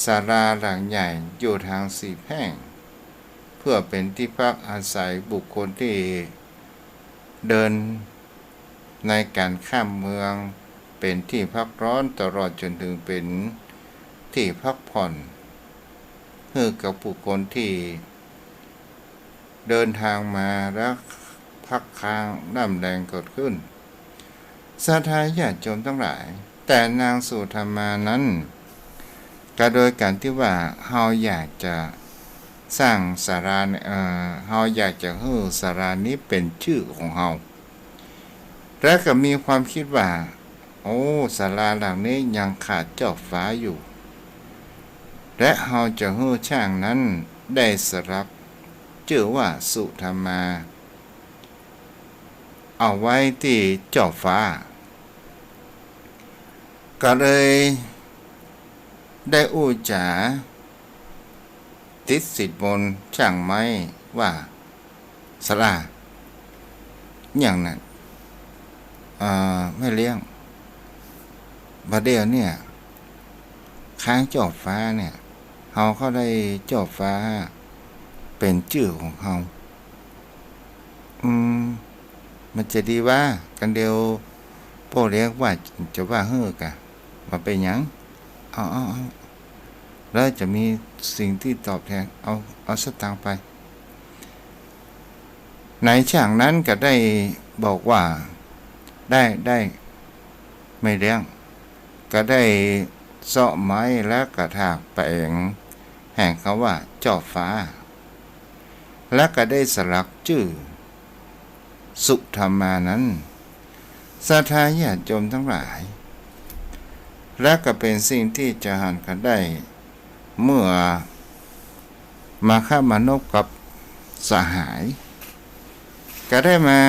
ศาลาหลังใหญ่อยู่ทาง4 แพร่งเพื่อเป็นที่พักอาศัยบุคคลที่เดินในการข้ามเมืองเป็นที่พักร้อนตลอดจนถึงเป็นที่พักผ่อนให้กับบุคคลที่เดินทางมาและพักค้างน้ำแดงเกิดขึ้นศรัทธาญาติโยมทั้งหลายแต่นางสุธรรมานั้นก็โดยการที่ว่าเฮาอยากจะสร้างศาลาเฮาอยากจะให้ศาลานี้เป็นชื่อของเฮาและก็มีความคิดว่าโอ้ศาลาหลังนี้ยังขาดเจ้าฟ้าอยู่และเฮาจะให้ช่างนั้นได้สลักชื่อว่าสุธรรมาเอาไว้ที่เจ้าฟ้าก็เลยได้อู้จ๋าติดสิทธิ์มนต์ช่างไม้ว่า ศาลาอย่างนั้นไม่เลี้ยงบัดเดี๋ยวเนี่ยค้างจอบฟ้าเนี่ยเฮาเขาได้จอบฟ้าเป็นชื่อของเฮามันจะดีว่ากันเดียวโป้เรียกว่าจะว่าเฮ้อกะมาเป็นหยังเอาแล้วจะมีสิ่งที่ตอบแทนเอาสตางค์ไปในช่างนั้นก็ได้บอกว่าได้ไม่เลี้ยงก็ได้เสาะไม้และกระถากแปลงแห่งเขาว่าจอบฟ้าและก็ได้สลักชื่อสุธรรมานั้นศรัทธาญาติโยมทั้งหลายและก็เป็นสิ่งที่จะหันกันได้เมื่อมาฆ่ามานพกับสหายก็ได้มา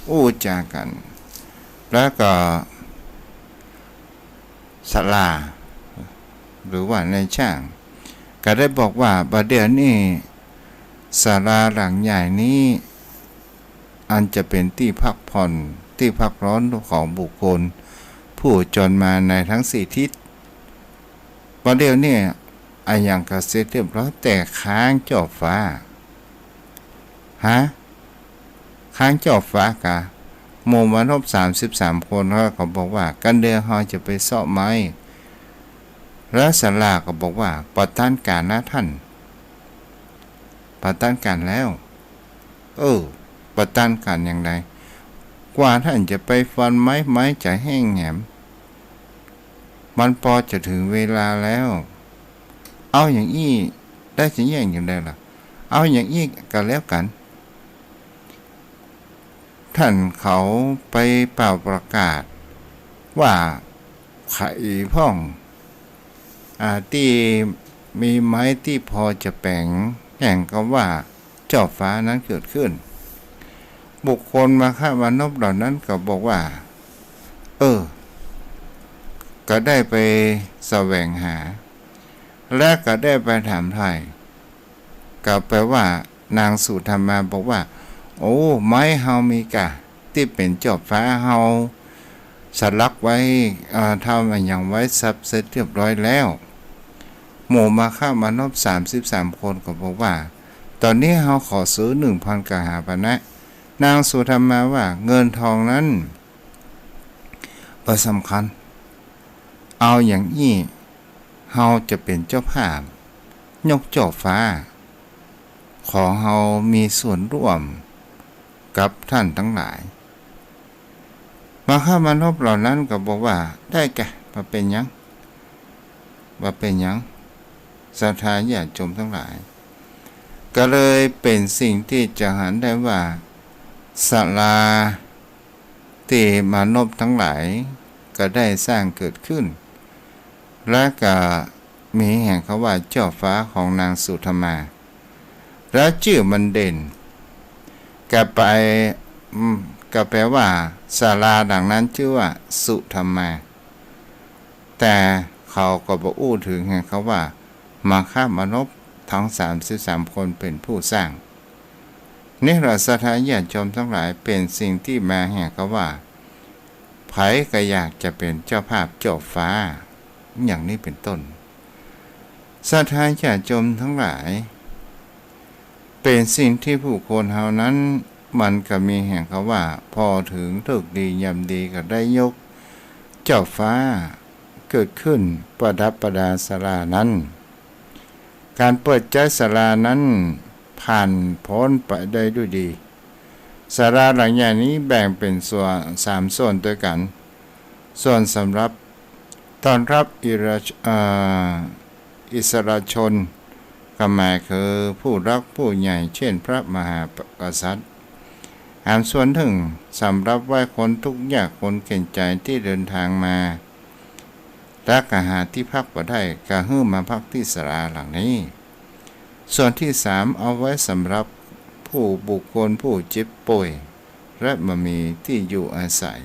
อู้จากันแล้วก็ศาลาหรือว่าในช่างก็ได้บอกว่าบัดเดี๋ยวนี้ศาลาหลังใหญ่นี้อันจะเป็นที่พักผ่อนที่พักร้อนของบุคคลผู้จนมาในทั้งสี่ทิศบัดเดี๋ยวนี้อย่างกเสร็จเรียบร้อยแต่ค้างจอบฟ้าค้างจอบฟ้ากะหมู่มนุษย์33 คนเขาบอกว่ากันเดือเฮาจะไปเสาะไม้แล้วศาลาก็บอกว่าประทานการนะท่านประทานการแล้วประทานการอย่างไรกว่าท่านจะไปฟันไม้จะแห้งแหมมันพอจะถึงเวลาแล้วเอาอย่างอี้ได้จะแย่งอย่างไรล่ะเอาอย่างอี้ก็แล้วกันท่านเขาไปเป่าประกาศว่าไข่พ่องที่มีไม้ที่พอจะแปลงแห่งก็ว่าจอบฟ้านั้นเกิดขึ้นบุคคลมาฆ่ามนุษย์เหล่านั้นก็บอกว่าก็ได้ไปแสวงหาและก็ได้ไปถามไทยก็แปลว่านางสุธรรมาบอกว่าโอ้ไม้เฮามีกะที่เป็นจอบฟ้าเฮาสลักไว้ทำอย่างไว้ซับเสร็จเรียบร้อยแล้วหมู่มาฆ่ามนุษย์33 คนก็บอกว่าตอนนี้เฮาขอซื้อ 1,000 กหาปณะนางสุธรรมาว่าเงินทองนั้นบ่สำคัญเอาอย่างนี้เฮาจะเป็นเจ้าภาพยกจอบฟ้าขอเฮามีส่วนร่วมกับท่านทั้งหลายมาฆ่ามนุษย์เหล่านั้นก็บอกว่าได้แก่มาเป็นหยังศรัทธาญาติโยมทั้งหลายก็เลยเป็นสิ่งที่จะหันได้ว่าศาลาที่มนุษย์ทั้งหลายก็ได้สร้างเกิดขึ้นและก็มีแห่งเขาว่าเจ้าฟ้าของนางสุธรรมาและชื่อมันเด่นก็แปลว่าศาลาดังนั้นชื่อว่าสุธรรมาแต่เขาก็บอกอู้ถึงแห่งเขาว่ามาฆ่ามนุษย์ทั้ง33 คนเป็นผู้สร้างนี่เราศรัทธาญาติโยมทั้งหลายเป็นสิ่งที่มาแห่งเขาว่าไผก็อยากจะเป็นเจ้าภาพจอบฟ้าอย่างนี้เป็นต้นศรัทธาญาติโยมทั้งหลายเป็นสิ่งที่ผู้คนเฮานั้นมันก็มีแห่งเขาว่าพอถึงฤกษ์ดียามดีก็ได้ยกเจ้าฟ้าเกิดขึ้นประดับประดาศาลานั้นการเปิดใจศาลานั้นผ่านพ้นไปได้ด้วยดีศาลาหลังใหญ่นี้แบ่งเป็นส่วน3 ส่วนด้วยกันส่วนสำหรับต้อนรับอิสระชนก็หมายคือผู้รักผู้ใหญ่เช่นพระมหากษัตริย์ส่วนถึงสำหรับไว้คนทุกข์ยากคนเข็ญใจที่เดินทางมาและก็หาที่พักบ่ได้ก็ฮื้อมาพักที่ศาลาหลังนี้ส่วนที่3เอาไว้สำหรับผู้บุคคลผู้เจ็บป่วยและบ่มีที่อยู่อาศัย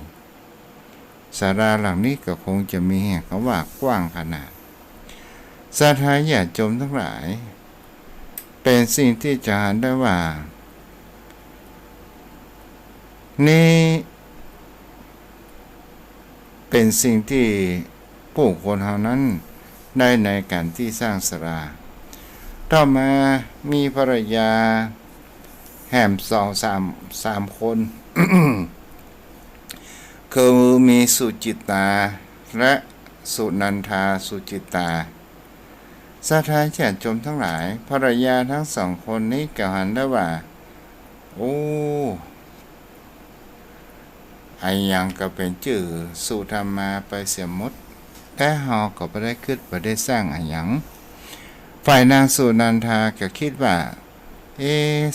ศาลาหลังนี้ก็คงจะมีแห่งเขาว่ากว้างขนาดศรัทธาญาติโยมทั้งหลายเป็นสิ่งที่จะเห็นได้ว่า นี่เป็นสิ่งที่ผู้คนเฮานั้นได้ในการที่สร้างสราต่อมามีภรรยาแหมสามคน คือมีสุจิตาและสุนันทาสุจิตาสาธาญาติโยมทั้งหลายภรรยาทั้งสองคนนี้กล่าวหันได้ว่าโอ้ไอ้ยังก็เป็นชื่อสุธรรมาไปเสียหมดแต่เฮาก็บ่ได้คิดบ่ได้สร้างอันหยังฝ่ายนางสุนันทาก็คิดว่า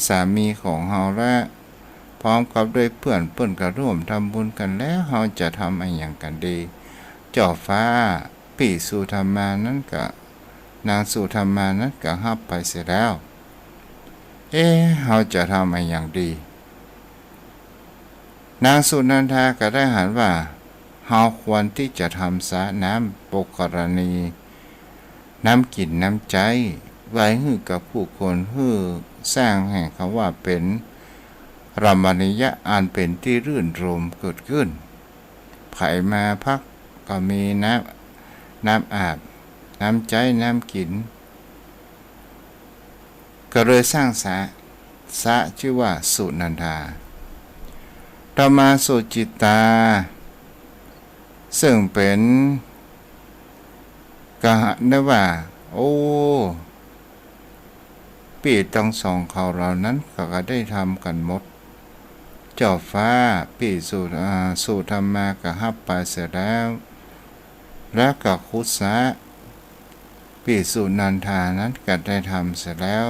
สามีของเฮาและพร้อมกับด้วยเพื่อนก็ร่วมทำบุญกันแล้วเฮาจะทำอันหยังกันดีเจ้าฟ้าปีสุธรรมานั้นก็นางสุธรรมานั้นก็รับไปเสียแล้วเฮาจะทำอันหยังดีนางสุนันทาก็ได้หันว่าเฮาควรที่จะทำสระน้ำปกรณีน้ำกินน้ำใจไว้ให้กับผู้คนให้สร้างแห่งคำว่าเป็นรามณียะอันเป็นที่รื่นรมเกิดขึ้นไผมาพักก็มีน้ำอาบน้ำใจน้ำกินก็เลยสร้างสระชื่อว่าสุนันทาต่อมาสุจิตาซึ่งเป็นกะได้ว่าโอ้ปีทั้งสองเขาเหล่านั้นก็ได้ทำกันหมดเจ้าฟ้าปีสุธรรมาก็รับไปเสียแล้วและก็คุสะปีสุนันทานั้นก็ได้ทำเสร็จแล้ว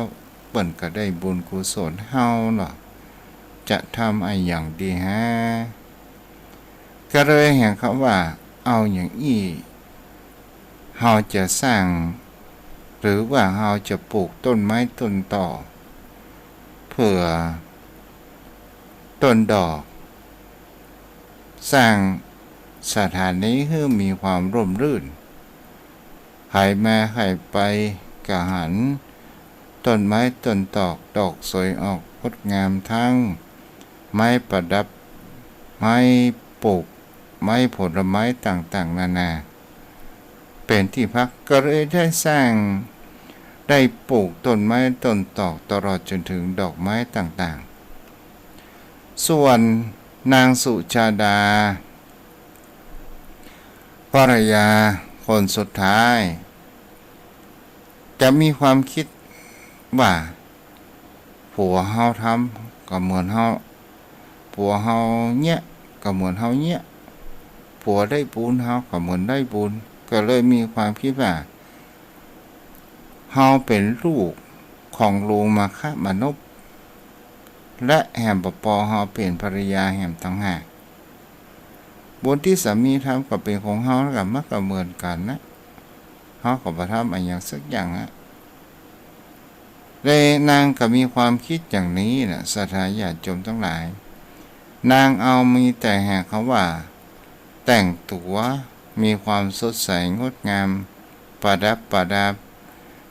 เปิ้นก็ได้บุญกุศลเฮาเนาะจะทำไอ้อย่างดีฮะก็เลยเห็นเขาว่าเอาอย่างเฮาจะสร้างหรือว่าเฮาจะปลูกต้นไม้ต้นต่อเพื่อต้นดอกสร้างสถานนี้ให้มีความร่มรื่นใครมาใครไปกะหันต้นไม้ต้นตอกดอกสวยออกงดงามทั้งไม้ประดับไม้ปลูกไม้ผลไม้ต่างๆนานาเป็นที่พักก็เลยได้สร้างได้ปลูกต้นไม้ต้นตอกตลอดจนถึงดอกไม้ต่างๆส่วนนางสุชาดาภรรยาคนสุดท้ายจะมีความคิดว่าผัวเฮาทำก็เหมือนเฮาผัวเฮาเนี่ยก็เหมือนเฮาเนี่ยผัวได้บุญเฮาก็เหมือนได้บุญก็เลยมีความคิดว่าเฮาเป็นลูกของลุงมาคะมนุษย์และแหมปอเฮาเป็นภรรยาแหมต่างหากบุญที่สามีทำก็เป็นของเฮาแล้วก็มักก็เหมือนกันนะเฮาก็บ่ทำอะไรอย่างสักอย่างเลยนางก็มีความคิดอย่างนี้นะศรัทธาญาติโยมทั้งหลายนางเอามีแต่แห่เขาว่าแต่งตัวมีความสดใสงดงามประดับ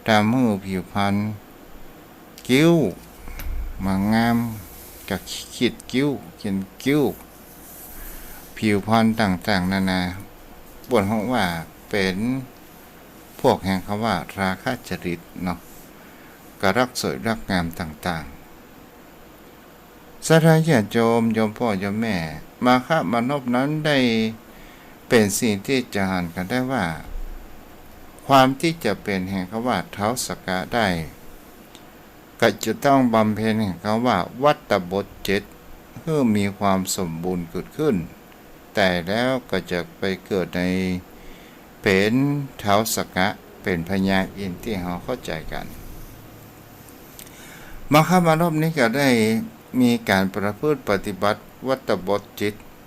ตามมือผิวพรรณคิ้วมางามกับขีดคิ้วเขียนคิ้วผิวพรรณต่างๆนานาบทของว่าเป็นพวกแห่งคำว่าราคะจริตเนาะก็รักสวยรักงามต่างๆศรัทธาญาติโยมพ่อโยมแม่มาคะมานพนั้นได้เป็นสิ่งที่จะหันกันได้ว่าความที่จะเป็นแห่งคำว่าเท้าสกะได้ก็จะต้องบำเพ็ญแห่งคำว่าวัตตบท7เพื่อมีความสมบูรณ์เกิดขึ้นแต่แล้วก็จะไปเกิดในเป็นเท้าสกะเป็นพญาอินทร์ที่เราเข้าใจกันมาคะมานพนี้ก็ได้มีการประพฤติปฏิบัติวัตตบท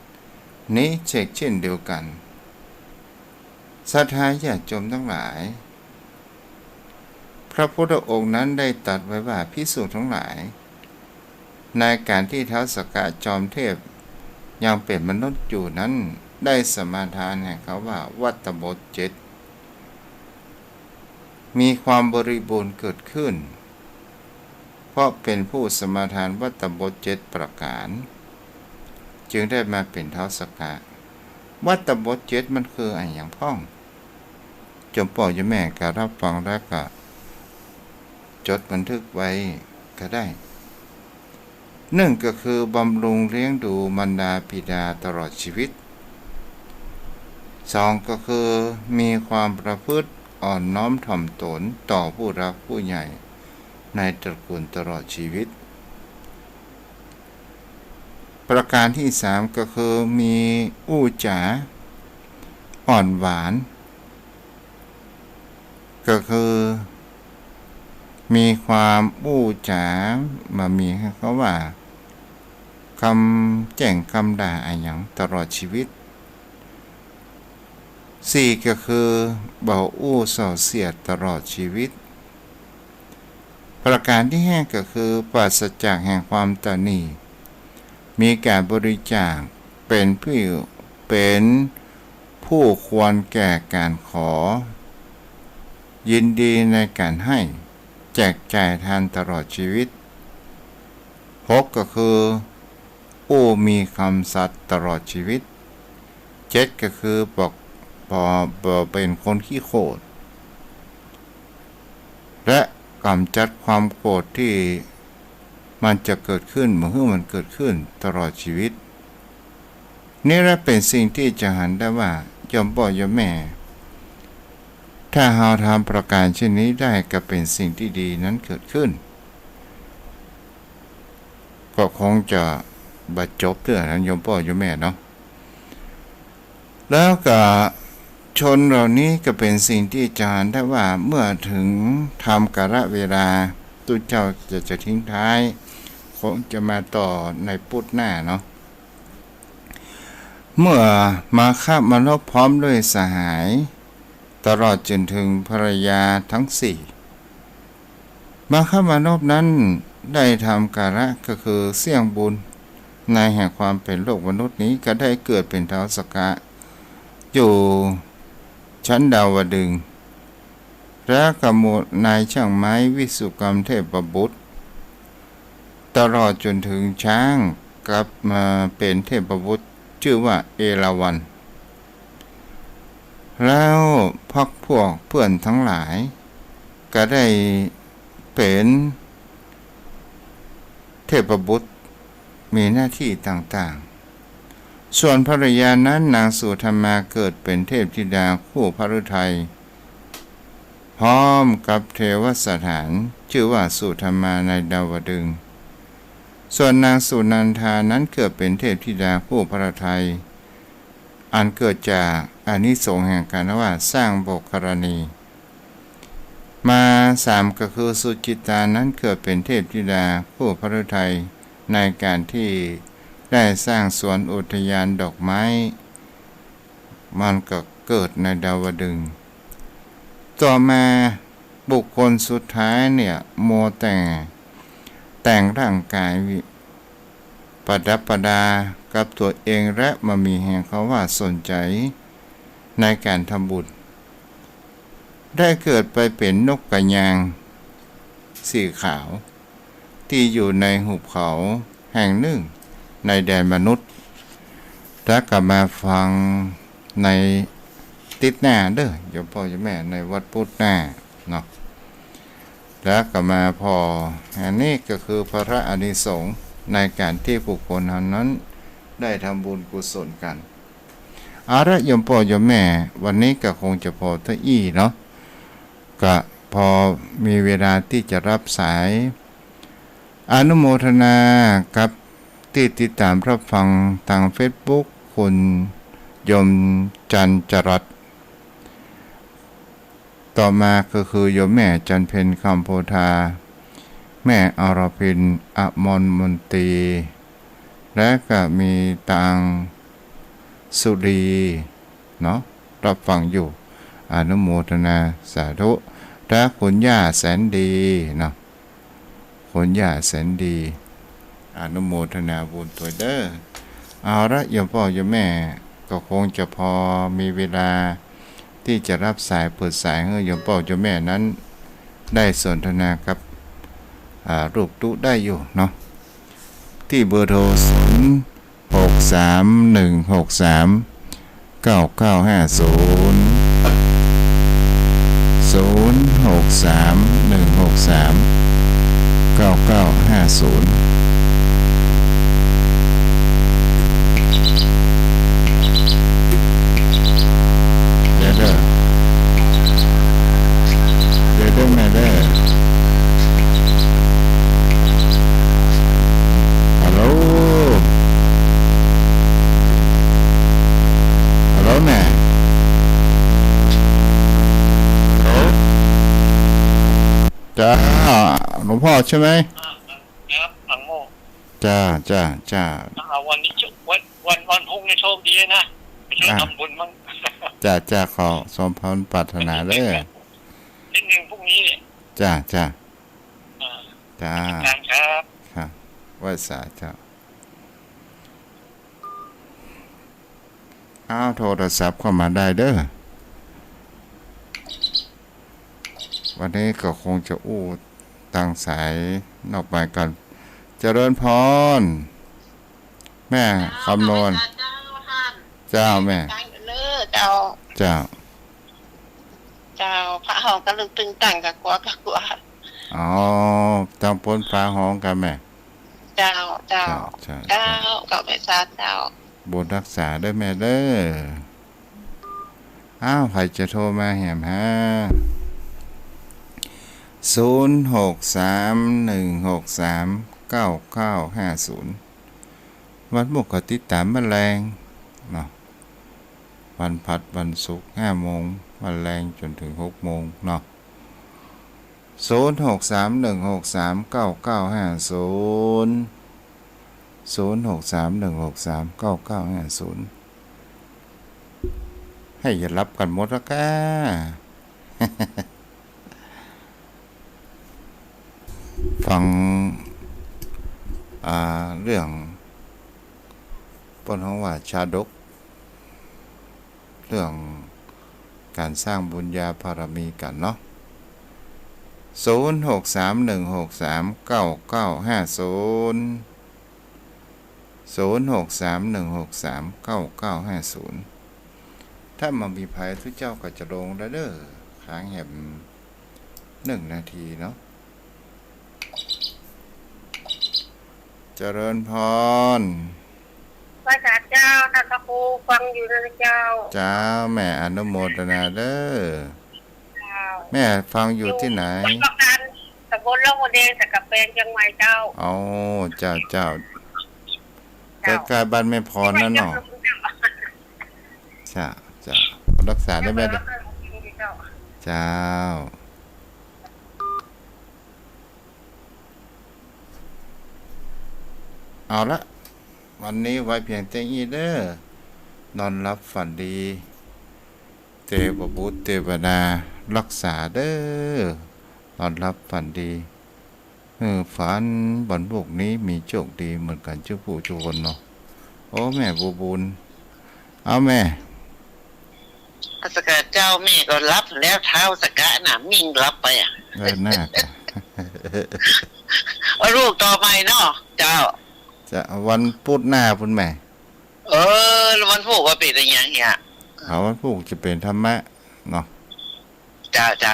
7นี้เช่นเดียวกันศรัทธาญาติโยมทั้งหลายพระพุทธองค์นั้นได้ตรัสไว้ว่าภิกษุทั้งหลายในการที่ท้าวสักกะจอมเทพยังเป็นมนุษย์อยู่นั้นได้สมาทานแห่งเขาว่าวัตตบท7มีความบริบูรณ์เกิดขึ้นเพราะเป็นผู้สมาทานวัตตบท7ประการ จึงได้มาเป็นท้าวสักกะวัตตบทเจ็ดมันคืออะไรอย่างพ้องจมป่อยแม่ก็รับฟังแล้วก็จดบันทึกไว้ก็ได้หนึ่งก็คือบำรุงเลี้ยงดูมารดาบิดาตลอดชีวิตสองก็คือมีความประพฤติอ่อนน้อมถ่อมตนต่อผู้รักผู้ใหญ่ในตระกูลตลอดชีวิตประการที่สามก็คือมีอู้จ๋าอ่อนหวานก็คือมีความอู้จ๋ามามีให้เขาว่าคำแจ้งคำด่าอะไรอย่างตลอดชีวิตสี่ก็คือเบาอู้ส่อเสียดตลอดชีวิตประการที่ห้าก็คือปราศจากแห่งความตนีมีการบริจาคเป็นผู้ควรแก่การขอยินดีในการให้แจกจ่ายทานตลอดชีวิตหกก็คือผู้มีคำสัตย์ตลอดชีวิตเจ็ดก็คือบอกเป็นคนขี้โกรธและกำจัดความโกรธที่มันจะเกิดขึ้นเมื่อมันเกิดขึ้นตลอดชีวิตนี่แหละเป็นสิ่งที่จะหันได้ว่ายอมพ่อยอมแม่ถ้าเราทำประการเช่นนี้ได้ก็เป็นสิ่งที่ดีนั้นเกิดขึ้นก็คงจะบรรจบเรื่องนั้นยอมพ่อยอมแม่เนาะแล้วก็ชนเหล่านี้ก็เป็นสิ่งที่จะหันได้ว่าเมื่อถึงทำกาลเวลาตุเจ้าจะทิ้งท้ายคงจะมาต่อในพุทธหน้าเนาะเมื่อมาคาบมานพพร้อมด้วยสหายตลอดจนถึงภรรยาทั้งสี่มาคาบมานพนั้นได้ทำกาละก็คือเสี่ยงบุญในแห่งความเป็นโลกมนุษย์นี้ก็ได้เกิดเป็นท้าวสักกะอยู่ชั้นดาวดึงส์และกำหนดนายช่างไม้วิสุกรรมเทพบุตรตลอดจนถึงช้างกลับมาเป็นเทพบุตรชื่อว่าเอราวัณแล้วพวกเพื่อนทั้งหลายก็ได้เป็นเทพบุตรมีหน้าที่ต่างๆส่วนภรรยานั้นนางสุธรรมาเกิดเป็นเทพธิดาคู่พระฤทัยพร้อมกับเทวสถานชื่อว่าสุธรรมาในดาวดึงส์ส่วนนางสุนันทานั้นเกิดเป็นเทพธิดาคู่พระฤทัยอันเกิดจากอานิสงส์แห่งการว่าสร้างโบกรณีมาสามก็คือสุจิตานั้นเกิดเป็นเทพธิดาคู่พระฤทัยในการที่ได้สร้างสวนอุทยานดอกไม้มันก็เกิดในดาวดึงส์ต่อมาบุคคลสุดท้ายเนี่ยโมแต่งร่างกายประดับประดากับตัวเองและมามีแห่งเขาว่าสนใจในการทำบุญได้เกิดไปเป็นนกกระยางสีขาวที่อยู่ในหุบเขาแห่งหนึ่งในแดนมนุษย์และกลับมาฟังในติดหน้าเด้อโยมพ่อโยมแม่ในวัดพุทธหน้าเนาะแล้วก็มาพออันนี้ก็คือพระอานิสงส์ในการที่บุคคลนั้นได้ทำบุญกุศลกันอาระโยมพ่อโยมแม่วันนี้ก็คงจะพอเท่าอี้เนาะก็พอมีเวลาที่จะรับสายอนุโมทนากับที่ติดตามรับฟังทาง Facebook คุณยมจันจรัสต่อมาก็คือโยมแม่จันเพ็ญคำโพธาแม่อรพินอมรมนตรีและก็มีตังสุรีเนาะรับฟังอยู่อนุโมทนาสาธุและคุณย่าแสนดีเนาะคุณย่าแสนดีอนุโมทนาบุญตัวเด้อเอาละโยมพ่อโยมแม่ก็คงจะพอมีเวลาที่จะรับสายเปิดสายให้โยมพ่อโยมแม่นั้นได้สนทนากับรูปตุได้อยู่เนาะที่เบอร์โทร06 เดี๋ยวเด้อแม่เด้อฮัลโหลแม่จ้าหลวงพ่อใช่ไหมครับอังโมจ้าวันนี้วันพรุ่งนี้โชคดีนะไปช่วยทำบุญมั้งจ้าขอสมพรปรารถนาเด้อนิดนึงพรุ่งนี้เนี่ยจ้าการครับค่ะไหว้สาเจ้าโทรศัพท์เข้ามาได้เด้อวันนี้ก็คงจะตั้งสายนอกไปกันเจริญพรแม่คำนวณเจ้าแม่เจ้าพระหองกำลังตึงตั้งกับกลัวต้องพ้นฟ้าห้องกันแม่เจ้ากับแม่ซาเจ้าบุญรักษาด้วยแม่เด้อใครจะโทรมาแหมฮะ0631639950วันมุกก็ติดตามแมลงเนาะวันพัดวันศุกร์5 โมงวันแรงจนถึง6 โมงเนาะ0631639950ให้อย่ารับกันหมดละก้า ฟังเรื่องปนของว่าชาดกเรื่องการสร้างบุญญาบารมีกันเนาะ0631639950ถ้ามันมีภัยทุกเจ้าก็จะลงแล้วเด้อค้างแหม1 นาทีเนาะเจริญพรพระเจ้าท่านพระครูฟังอยู่นะเจ้าแม่อนุโมทนาเด้อแม่ฟังอยู่ที่ไหนตำบลละหัวแดงสักกะแปงจังหวัดเจ้าเจ้าใกล้ๆบ้านแม่พรนั่นเนาะจ้ารักษาได้ไหมเจ้าเอาละวันนี้ไว้เพียงแต่นี้เด้อนอนรับฝันดีเทพบุตรเทวดารักษาเด้อนอนรับฝันดีฝันบรรพุกนี้มีโชคดีเหมือนกันเจ้าผู้ทุกคนเนาะแม่บุญเอาแม่สกะเจ้าแม่ก็รับแล้วเท้าสกะน่ะมิ่งรับไปน่าลูกต่อไปเนาะเจ้าจะวันพุธหน้าพุ่นแม่วันพุธว่าเป็นอะไรอย่างเงี้ยวันพุธจะเป็นธรรมะเนาะเจ้าส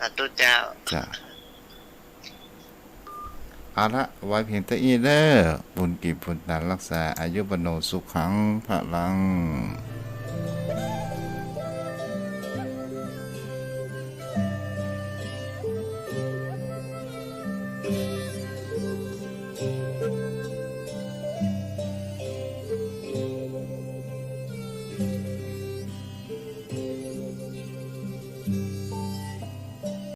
าธุเจ้าเอาละไว้เพียงแต่นี้เด้อบุญกิจบุญตารักษาอายุบโนสุขังพลัง